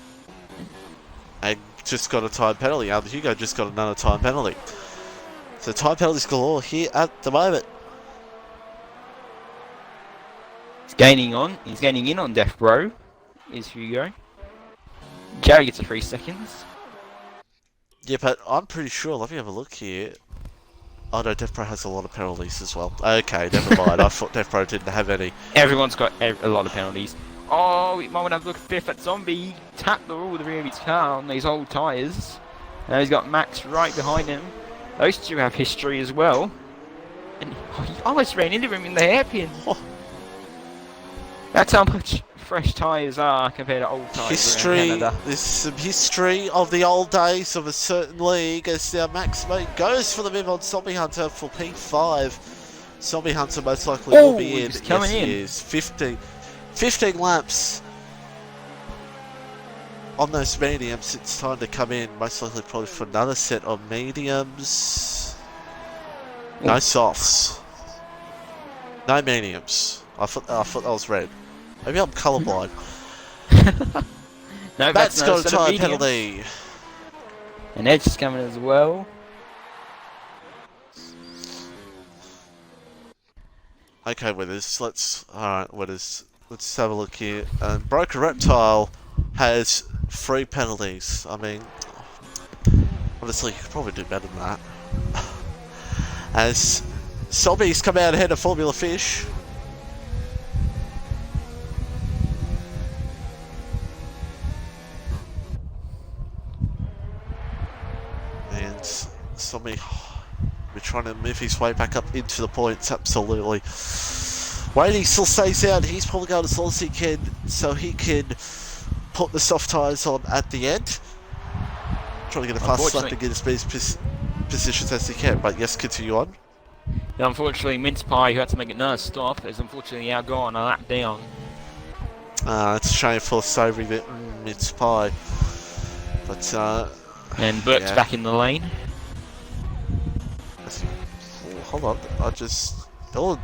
And just got a time penalty. Aldo Hugo just got another time penalty. So time penalties galore here at the moment. He's gaining on. He's gaining in on Death Row. Is Hugo. Jerry gets a 3 seconds. Yeah, but I'm pretty sure. Let me have a look here. Oh no, Death Pro has a lot of penalties as well. Okay, never mind. I thought Death Pro didn't have any. Everyone's got a lot of penalties. Oh, we might want to have a look at fifth at Zombie. He tapped the wall of the rear of his car on these old tyres. Now he's got Max right behind him. Those two have history as well. And he almost ran into him in the hairpin. Oh. That's how much fresh tyres are compared to old tyres. History. Canada. There's some history of the old days of a certain league as now Max Mate goes for the move on Zombie Hunter for P5. Zombie Hunter most likely will be in. He's coming in. He is. 15 laps on those mediums. It's time to come in, most likely probably for another set of mediums. No softs. No mediums. I thought that was red. Maybe I'm colourblind. No, Matt's no got a set of time mediums. penalty. And Edge is coming as well. Okay, winners. Alright, winners. Let's have a look here. Broken Reptile has 3 penalties. I mean, honestly, you could probably do better than that. As Zombie's come out ahead of Formula Fish. And Zombie, we're trying to move his way back up into the points, absolutely. Wadey still stays out. He's probably going as long as he can so he can put the soft tyres on at the end. Trying to get a fast lap to get as many positions as he can. But yes, continue on. And unfortunately, Mince Pie, who had to make another stop, is unfortunately outgone a lap down. It's a shame for Savory that Mince Pie. But, And Burke's yeah. back in the lane. Hold on, Oh,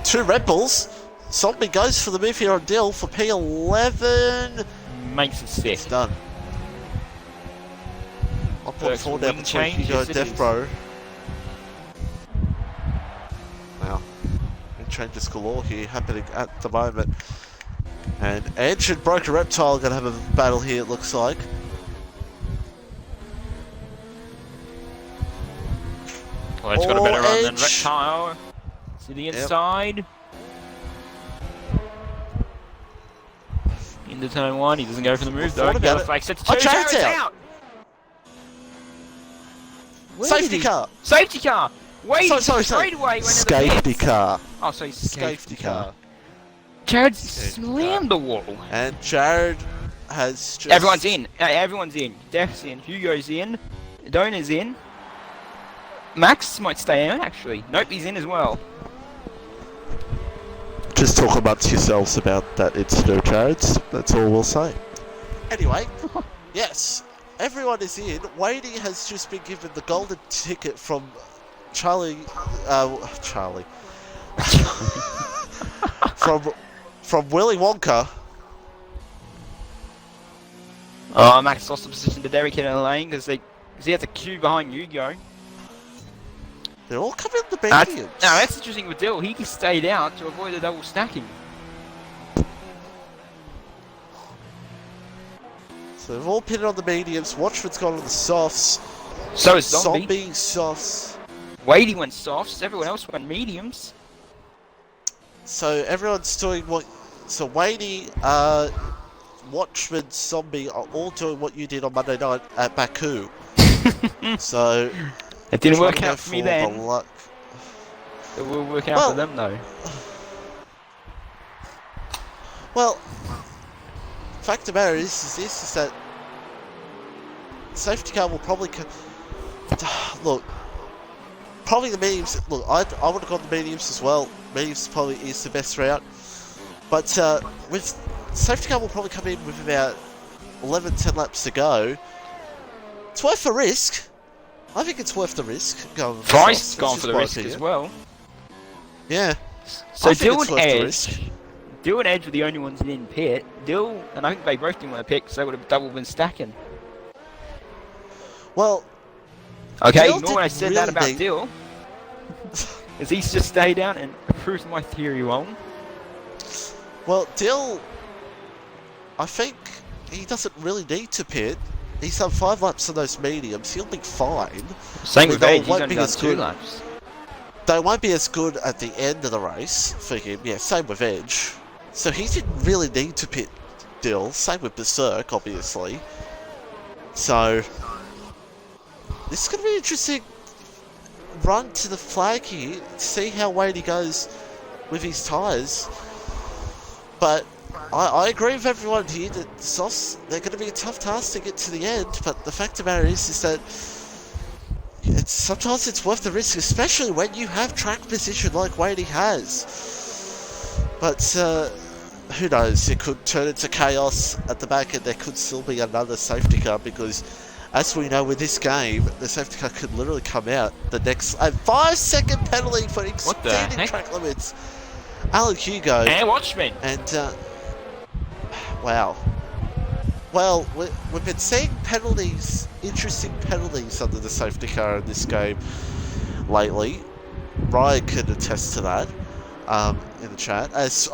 2 Red Bulls. Zombie goes for the move here on Dill for P11. Makes it It's 6th. done. 1.4 down wing between change, Hugo yes and it Death is. Pro. Now, wing changes galore here happening at the moment. And Edge and Broken Reptile are going to have a battle here, it looks like. Well, it's got a better run than Edge. Reptile. To the inside. Into turn 1, he doesn't go for the move though. Yellow flag set to 2, Jared's out! Safety car! Safety car! Wait, sorry. straight away went Safety car. Oh, sorry, Safety car. Jared slammed the wall. And Jared has just... Everyone's in. Everyone's in. Def's in. Hugo's in. Dona's in. Max might stay in, actually. Nope, he's in as well. Just talk amongst yourselves about that incident, Jared. That's all we'll say. Anyway, yes, everyone is in. Wadey has just been given the golden ticket from Charlie. from Willy Wonka. Oh, Max lost the position to Derek in the lane because he has a queue behind Hugo. They're all coming in the mediums. No, that's interesting with Dill. He stayed out to avoid the double stacking. So they've all pinned on the mediums. Watchman's gone on the softs. So is Zombie. Zombie softs. Wadey went softs. Everyone else went mediums. So everyone's doing what... So Wadey, Watchman, Zombie are all doing what you did on Monday night at Baku. So... It didn't work out for me then. The luck. It will work out for them though. Well, fact of the matter is that safety car will probably look. Probably the mediums. Look, I would have gone the mediums as well. Mediums probably is the best route, but with safety car will probably come in with about 10 laps to go. It's worth the risk. I think it's worth the risk. Price gone for the risk as well. Yeah. So Dill and Edge were the only ones in pit. Dill and I think they both didn't want to pick, so they would have double been stacking. Well. Okay, ignore when I said that about Dill. As he's just stayed out and proves my theory wrong. Well, Dill, I think he doesn't really need to pit. He's done 5 laps on those mediums. He'll be fine. Same with Edge. He's only done 2 laps. They won't be as good at the end of the race for him. Yeah, same with Edge. So he didn't really need to pit Dill. Same with Berserk, obviously. So this is going to be an interesting run to the flag here. See how Wadey goes with his tyres. But I agree with everyone here that softs, they're going to be a tough task to get to the end, but the fact of the matter is that sometimes it's worth the risk, especially when you have track position like Wadey has. But who knows, it could turn into chaos at the back and there could still be another safety car because as we know with this game, the safety car could literally come out the next 5-second penalty for exceeding track limits. Alan Hugo. And Watchmen. And wow. Well, we've been seeing penalties, interesting penalties under the safety car in this game lately. Ryan can attest to that in the chat. As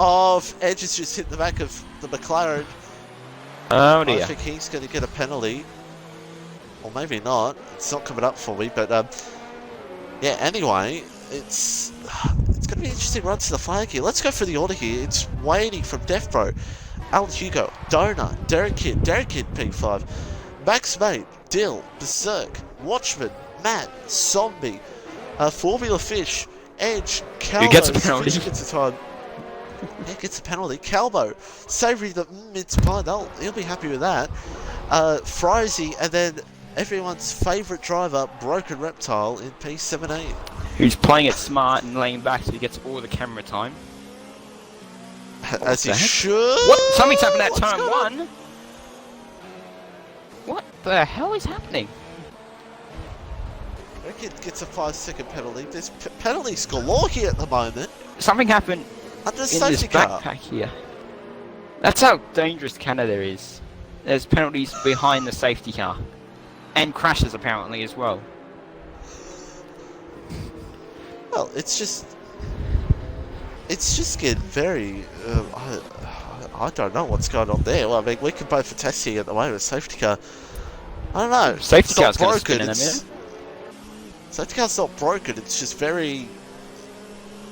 Edge has just hit the back of the McLaren. Oh dear. I think he's going to get a penalty. Or maybe not. It's not coming up for me, but yeah, anyway, it's going to be an interesting run to the flag here. Let's go for the order here. It's Wadey from Death Bro, Alan Hugo, Donut, Derek Kidd P5, Max Mate, Dill, Berserk, Watchman, Matt, Zombie, Formula Fish, Edge, Calbo. Who gets a penalty? Gets a time. Yeah, gets a penalty. Calbo, Savory, it's fine. He'll be happy with that. Frizy, and then everyone's favourite driver, Broken Reptile in P78. Who's playing it smart and laying back so he gets all the camera time. As he should. What? Something's happened at turn 1. What the hell is happening? Rickett gets a 5-second penalty. There's penalties galore here at the moment. Something happened under in safety this car. backpack here. That's how dangerous Canada is. There's penalties behind the safety car. And crashes apparently as well. Well, it's just getting very. I don't know what's going on there. Well, I mean, we can both for testing at the moment. Safety car. I don't know. Safety car's not going to broken. spin in a minute. Safety car's not broken. It's just very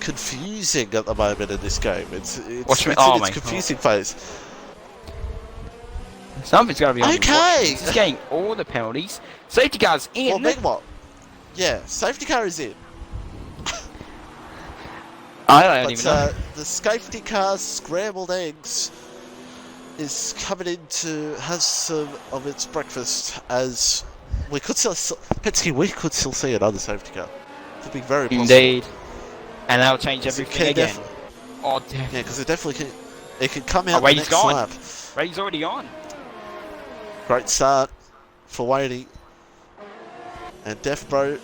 confusing at the moment in this game. It's in its confusing phase. Something's got to be on. Okay. He's getting all the penalties. Safety car's in. Well, meanwhile, yeah, safety car is in. I don't even know. The safety car's scrambled eggs is coming in to have some of its breakfast, as we could still see another safety car. Could be very possible. Indeed. And that'll change everything again. Oh, definitely. Yeah, because it definitely can. It can come out the next gone. lap. Ray's already on. Great start for Wadey. And Def Bro.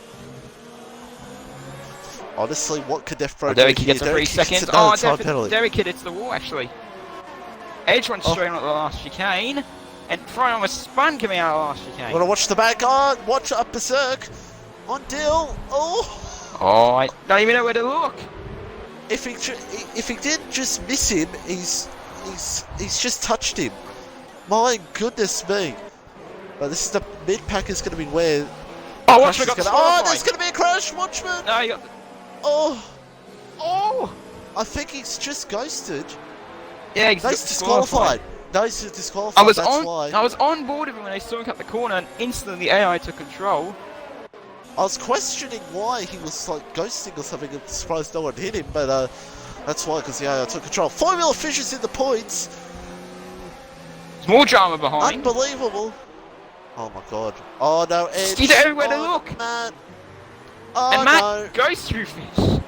Honestly, what could Def Bro do Derek here? gets a 3 seconds. Oh, Derek hits the wall, actually. Edge went straight on at the last chicane. And front was spun coming out of the last chicane. Want to watch the back on? Watch up Berserk. On Dill. Oh! Oh, I don't even know where to look. If he did just miss him, he's just touched him. My goodness me! But this is the mid pack is going to be where. Oh, Watchman got there's going to be a crash, Watchman. No, you got. Oh! I think he's just ghosted. Yeah, he's disqualified. No, he's disqualified. I was on board of him when I saw him cut the corner, and instantly the AI took control. I was questioning why he was like ghosting or something. I'm surprised no one hit him, but that's why, because the AI took control. Formula Fisher's in the points. There's more drama behind. Unbelievable. Oh my god. Oh no, Edge. You don't know where to look. Matt. Oh and Matt goes through Fish.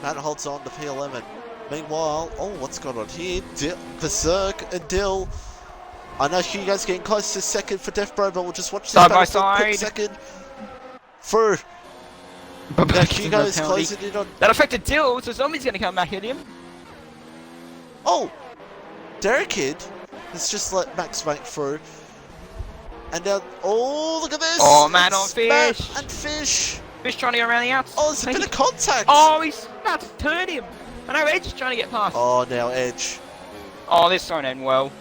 Matt holds on to P11. Meanwhile, what's going on here? Berserk and Dill. I know Hugo's getting close to second for Def Bro, but we'll just watch this side by for a quick side. second. Through. Now Hugo's closing in on. That affected Dill, so Zombie's going to come back at him. Oh! Derek Kid has just let Max make through. And now, look at this! Oh, man on Fish! Matt and Fish! Fish trying to go around the outside. Oh, there's a bit of contact! Oh, he's about to turn him! I know Edge is trying to get past. Oh, now Edge. Oh, this don't end well.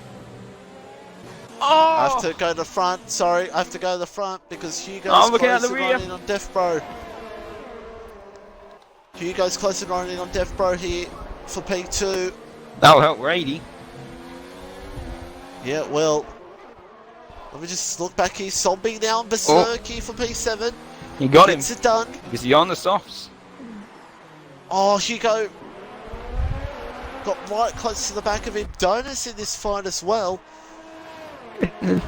Oh! I have to go to the front. Sorry, I have to go to the front because Hugo's close and running on Def Bro. Hugo's close and running on Def Bro here for P2. That'll help Rady. Yeah, well. Let me just look back here. Zombie now on Berserk here for P7. He got him. Gets it done. Is he on the softs? Oh, Hugo got right close to the back of him. Donut's in this fight as well.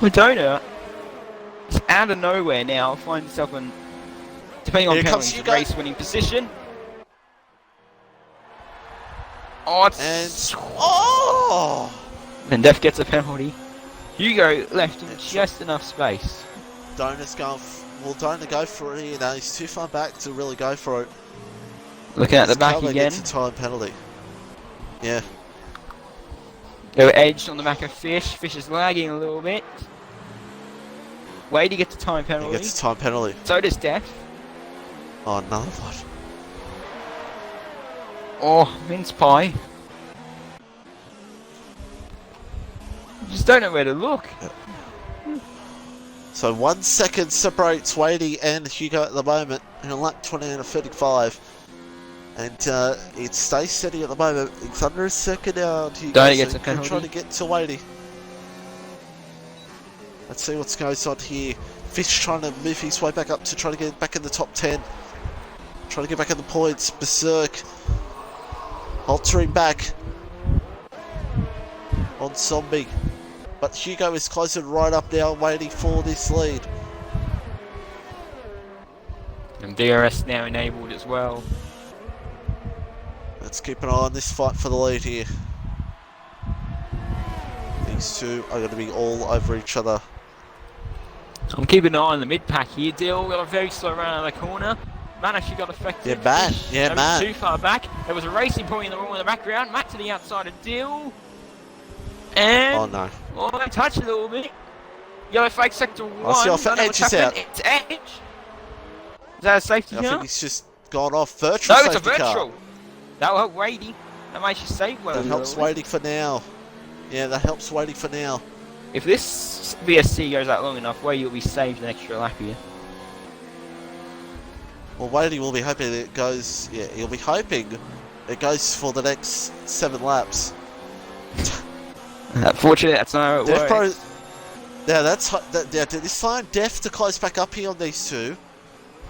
Madonna, it's out of nowhere now, finds himself in, depending on penalties, race-winning position. Oh, it's... Then Def gets a penalty. Hugo left in just enough space. Donut's going... Will Donut go for it? You know, he's too far back to really go for it. Looking at the back again. Gets a time penalty. Yeah. Go Edge on the back of Fish. Fish is lagging a little bit. Wadey gets a time penalty. He gets a time penalty. So does Def. Oh, another one. Oh, mince pie. Just don't know where to look. Yeah. So 1 second separates Wadey and Hugo at the moment in a lap 20 and a 35. And it stays steady at the moment. It's under a second now. Don't get a penalty. Trying to get to Wadey. Let's see what's going on here. Fish trying to move his way back up to try to get back in the top 10. Trying to get back in the points. Berserk altering back on Zombie. But Hugo is closing right up now, waiting for this lead. And DRS now enabled as well. Let's keep an eye on this fight for the lead here. These two are going to be all over each other. I'm keeping an eye on the mid-pack here. Dill got a very slow run out of the corner. Man actually got affected. Yeah, man. Too far back. There was a racing point in the room in the background. Matt to the outside of Dill. And... Oh, no. Oh, I touched a little bit. Yellow flag sector 1. I see off Edge is out. It's Edge. Is that a safety car? I think he's just gone off. Virtual no, safety it's a virtual. Car. That'll help Rady. That makes you save well. That helps waiting for now. Yeah, that helps waiting for now. If this VSC goes out long enough, Wadey will be saved an extra lap here. Well, Wadey will be hoping it goes. Yeah, he'll be hoping it goes for the next 7 laps. Fortunately, that's not how it works. Yeah, this time Def to close back up here on these two,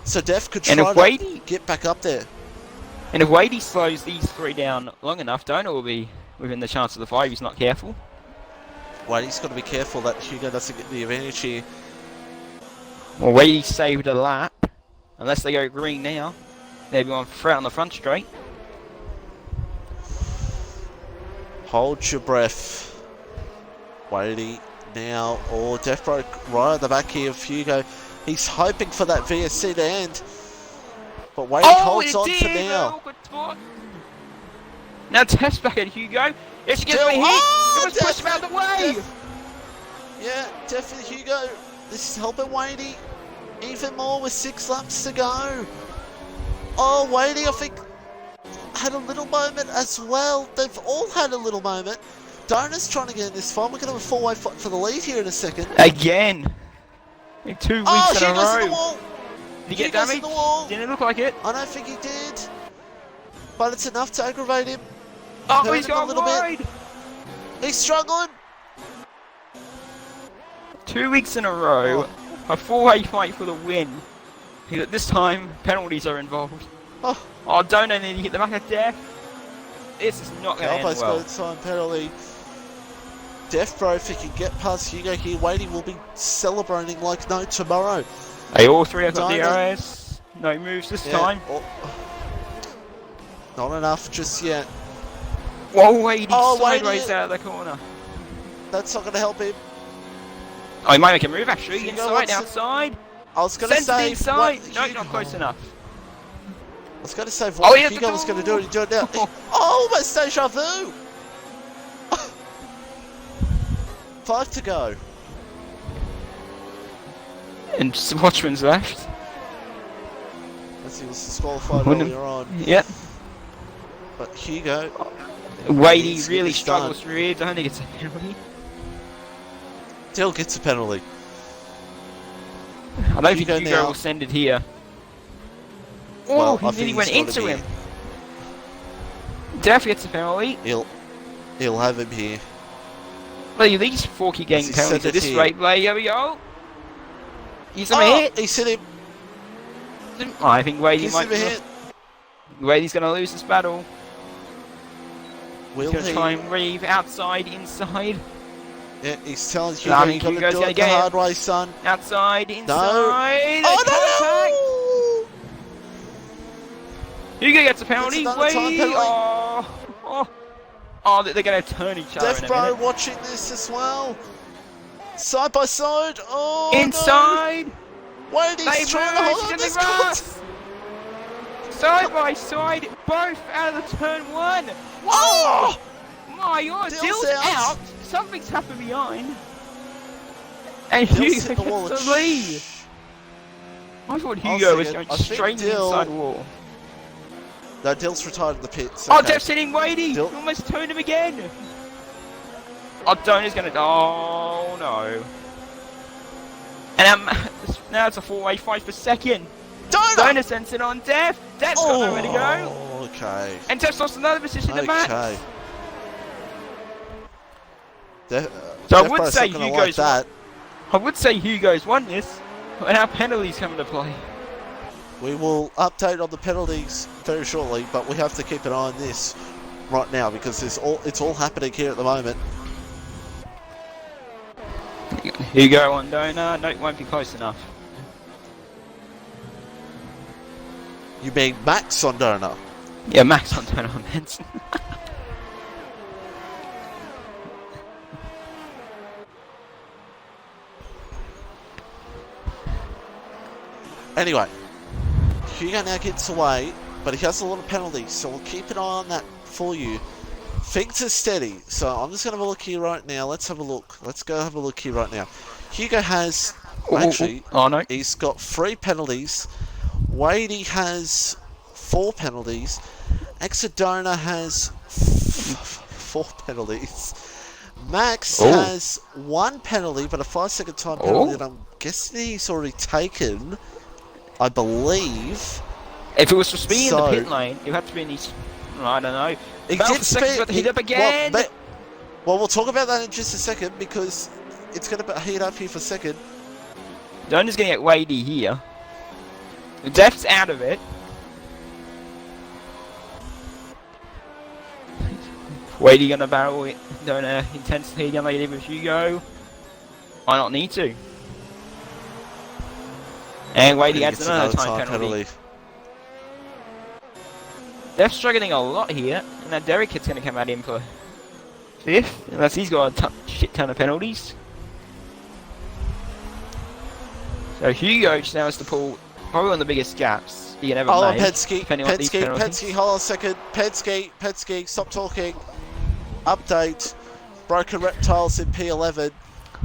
so Def could try to get back up there. And if Wadey slows these 3 down long enough, Donor will be within the chance of the 5. He's not careful. Wadey's got to be careful that Hugo doesn't get the advantage here. Well, Wadey saved a lap. Unless they go green now. They'll be on the front straight. Hold your breath. Wadey now. Oh, Def broke right at the back here of Hugo. He's hoping for that VSC to end. But Wadey holds on for now. Good spot. Now Def's back at Hugo. Yes, he gets me hit. It was pushed him out of the way. Yeah, Def and Hugo. This is helping Wadey even more with 6 laps to go. Oh, Wadey, I think, had a little moment as well. They've all had a little moment. Donor's trying to get in this fun. We're going to have a 4-way fight for the lead here in a second. Again. In 2 weeks in a row. In the wall. Did he get damaged? Didn't look like it. I don't think he did. But it's enough to aggravate him. Oh, he's gone wide. He's struggling. 2 weeks in a row. A 4-way fight for the win. This time, penalties are involved. Oh, Donor need to hit the back of Def. This is not going to end well. Almost got a time penalty. Def, bro, if he can get past Hugo here, Wadey will be celebrating like no tomorrow. Hey, all 3 have got DRS. No moves this time. Not enough just yet. Whoa, Wadey sideways out of the corner. That's not going to help him. Oh, he might make a move actually. Inside, outside. I was going to say. Inside. No, not close enough. I was going to say what Hugo was going to do, and he do it now. Almost deja vu. 5 to go. And Watchman's left. As he was disqualified earlier on. Yep. But Hugo. Wadey really struggles through here. Don't think it's a penalty. Still gets a penalty. I don't think Hugo will send it here. Oh, he nearly went into him. Def gets a penalty. He'll have him here. Well, these 4 keep getting penalties at this rate. Here we go. He's a hit. He's hit him. I think Wadey might hit. Wadey's going to lose this battle. He's going to try and reave outside, inside. Yeah, he's telling Hugo you've got to do it the hard way, son. Outside, inside. No. Oh, no! Hugo gets a penalty. Oh, they're going to turn each other. Def Bro watching this as well. Side by side. Oh, inside. No. Wadey's trying to hold on this grass. Side by side, both out of the turn 1. Oh! My God, Dill's out. Something's happened behind. And Hugo gets the lead. I thought Hugo was going straight inside the wall. No, Dill's retired in the pits. Oh, Def's hitting Wadey. Almost turned him again. Oh, Donor's going to... Oh, no. And now it's a 4-way fight for second. Donor sends it on Def. Def's got nowhere to go. Okay. And Def's lost another position to Max. So I would say Hugo's won. I would say Hugo's won this, and our penalties come into play. We will update on the penalties very shortly, but we have to keep an eye on this right now because it's all happening here at the moment. Hugo on Donor. No, it won't be close enough. You mean Max on Donor? Yeah, Max on Donor, Benson. Anyway, Hugo now gets away, but he has a lot of penalties, so we'll keep an eye on that for you. Things are steady, so I'm just going to have a look here right now. Let's have a look. Let's go have a look here right now. Hugo has, he's got 3 penalties. Wadey has 4 penalties, Exodona has 4 penalties. Max has 1 penalty, but a 5-second time penalty that I'm guessing he's already taken, I believe. If it was for speed in the pit lane, it would have to be in these. I don't know. He did speed. Got to heat up again. Well, we'll talk about that in just a second because it's going to heat up here for a second. Dona's going to get weighty here. The Def's out of it. Weighty gonna barrel it. Dona intensely gonna let it with Hugo. I not need to. And Weighty adds another time penalty. They're struggling a lot here, and now Derek Kitt's gonna come out in for 5th, unless he's got a shit ton of penalties. So Hugo just now has to pull probably one of the biggest gaps he can ever make. Penske, hold on a second. Penske, stop talking. Update. Broken Reptiles in P11.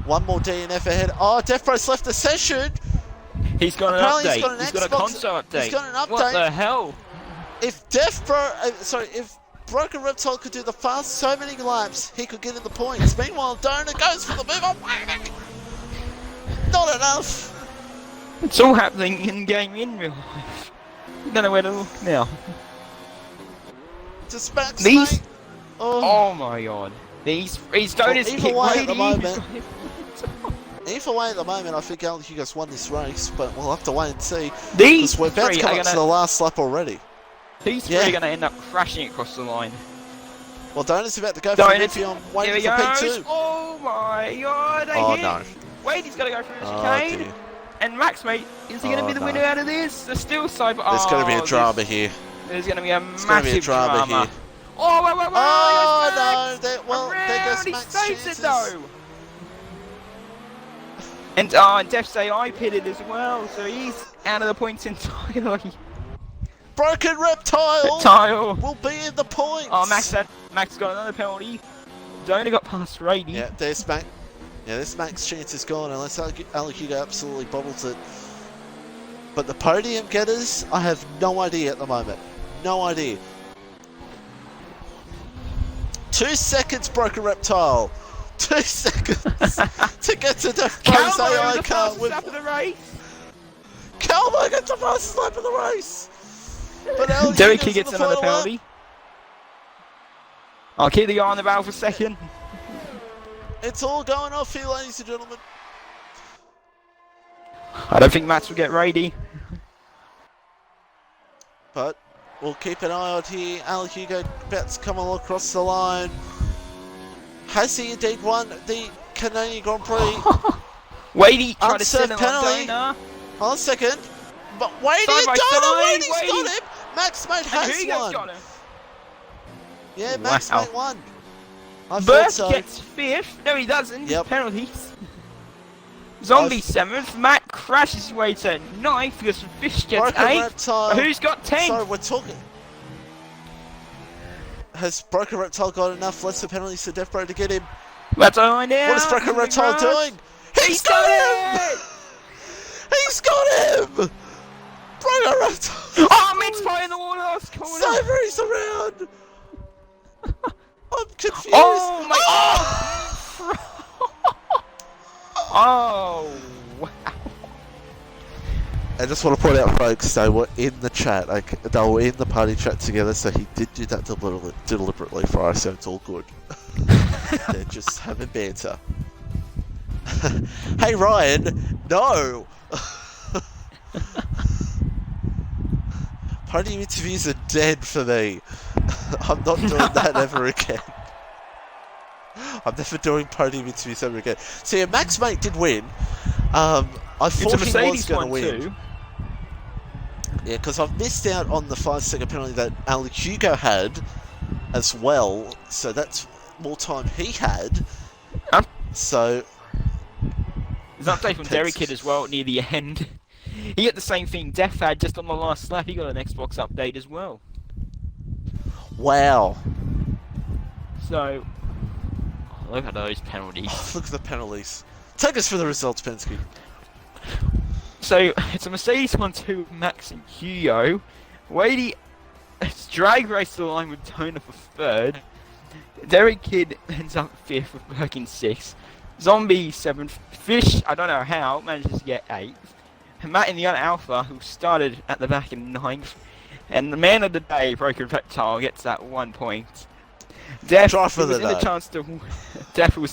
One more DNF ahead. Oh, Defbro's left the session. He's got an update. He's got a console update. He's got an update. What the hell? If if Broken Reptile could do the fast so many laps, he could get in the points. Meanwhile, Dona goes for the move. I'm waiting. Not enough. It's all happening in game in real life. I don't know where to look now. Just Max, these. Oh my god. He's Dona's either way at the moment. Either way at the moment, I think Al Hugo's won this race, but we'll have to wait and see. These we're about to come up to the last lap already. These three are going to end up crashing across the line. Well, Dona's about to go for Nippy on waiting for P2. Oh my god, no. Wait, he's got to go for a chicane. And Max, mate, is he going to be the winner out of this? There's still cyber. There's going to be a drama here. There's going to be a massive drama here. Oh, wait. Oh, no. There goes Max chances. Though. And Def say I pitted as well, so he's out of the points entirely. Broken Reptile will be in the points. Oh, Max got another penalty. Dona got past Rady. Yeah, there's Max. Yeah, this Max chance is gone unless Alec Hugo absolutely bobbles it. But the podium getters, I have no idea at the moment. No idea. 2 seconds, Broken Reptile. 2 seconds to get to Defro's AI car with. Calvo gets the fastest lap of the race. But Derek gets another penalty. I'll keep the eye on the barrel for a second. It's all going off here, ladies and gentlemen. I don't think Max will get Rady. But we'll keep an eye out here. Alec Hugo about to come all across the line. Has he indeed won the Canadian Grand Prix? Wadey tried to send him penalty. On Hold on a second. But Wadey Wadey's got him. Max Mate has won. Got him. Yeah, Max Mate won. Burke gets 5th. No, he doesn't. Yep. Penalties. Zombie 7th. Matt crashes his way to 9th because Fish gets 8th. Who's got 10th? Sorry, we're talking. Has Broken Reptile got enough lesser penalties to Defbro to get him? Let's find out. What is Broken Reptile doing? He's got him! He's got him! Broken Reptile! Oh, Mitch pie in the water last corner! Savory's around! I'm confused! Oh my god! Oh, wow. I just want to point out, folks, they were in the chat. They were in the party chat together, so he did do that deliberately for us, so it's all good. They're just having banter. Hey, Ryan, no! Podium interviews are dead for me. I'm not doing that ever again. I'm never doing podium interviews ever again. So yeah, Max Mate did win. I thought he was going to win. Too. Yeah, because I've missed out on the 5-second penalty that Alec Hugo had as well. So that's more time he had. So there's an update from Derek Kidd as well near the end. He got the same thing Def had just on the last lap. He got an Xbox update as well. Wow. So look at those penalties. Look at the penalties. Take us for the results, Penske. So it's a Mercedes 1-2 with Max and Hugo. Wadey drag race to the line with Donor for third. Derek Kidd ends up fifth with Birkin sixth. Zombie seventh. Fish, I don't know how, manages to get eighth. And Matt in the Alpha, who started at the back in ninth. And the man of the day, Broken Reptile, gets that 1 point. Def, who was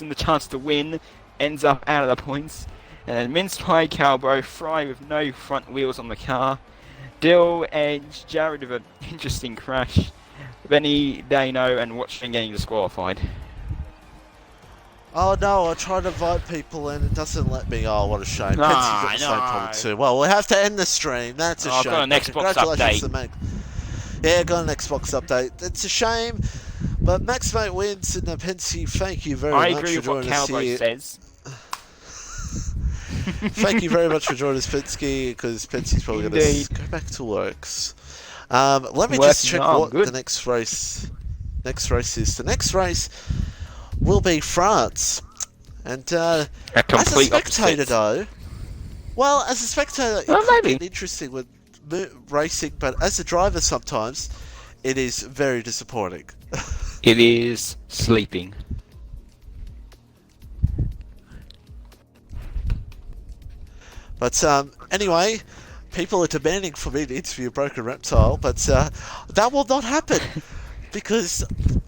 in the chance to win, ends up out of the points. And then Mince Pie Cowboy, Fry with no front wheels on the car. Dill, Edge, Jared with an interesting crash. Benny, Dano, and Watchman getting disqualified. Oh no, I try to invite people and it doesn't let me. Oh, what a shame. Pensy's got the same problem no. too. Well, we'll have to end the stream. That's a shame. I've got an Xbox Congratulations update. to Max. Yeah, got an Xbox update. It's a shame, but Max Mate wins, and Pensy, thank you very I much agree for with what joining us Cowboy here. says. Thank you very much for joining us, Pensky, because Pensy's probably going Indeed. to go back to works. Let me Working just check on, what good. the next race is. The next race will be France. And A as a complete spectator, opposite. though, well, as a spectator, it Well, could maybe. be interesting with racing, but as a driver, sometimes it is very disappointing. It is sleeping. But anyway, people are demanding for me to interview Broken Reptile, but that will not happen because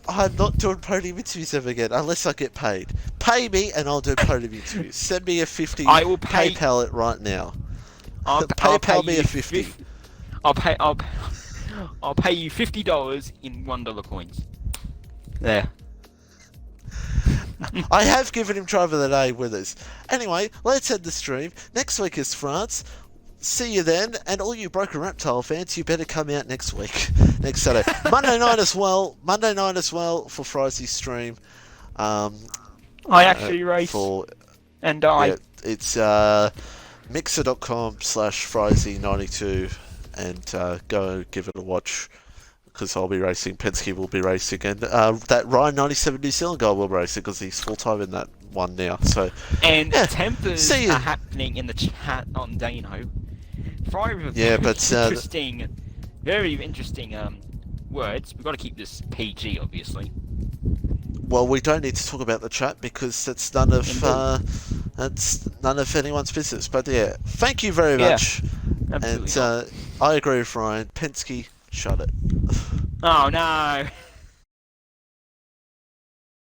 I'm not doing podium interviews ever again unless I get paid. Pay me and I'll do podium interviews. Send me a 50. I will pay- PayPal it right now. I'll PayPal pay me you a 50. I'll pay you $50 in $1 coins. There. I have given him Driver of the Day with us. Anyway, let's end the stream. Next week is France. See you then, and all you Broken Reptile fans, you better come out next week, next Saturday. Monday night as well for Fry's stream. I actually race and die. Yeah, it's mixer.com/Frizy92 and go give it a watch because I'll be racing, Penske will be racing, and that Ryan 97 New Zealand guy will be racing because he's full time in that one now. So And yeah, tempers see ya. are happening in the chat on Dano. Fry with Yeah, but, very interesting words. We've got to keep this PG, obviously. well, we don't need to talk about the chat because that's none of anyone's business. But yeah, thank you very much. Absolutely. And I agree with Ryan. Penske, shut it. Oh no.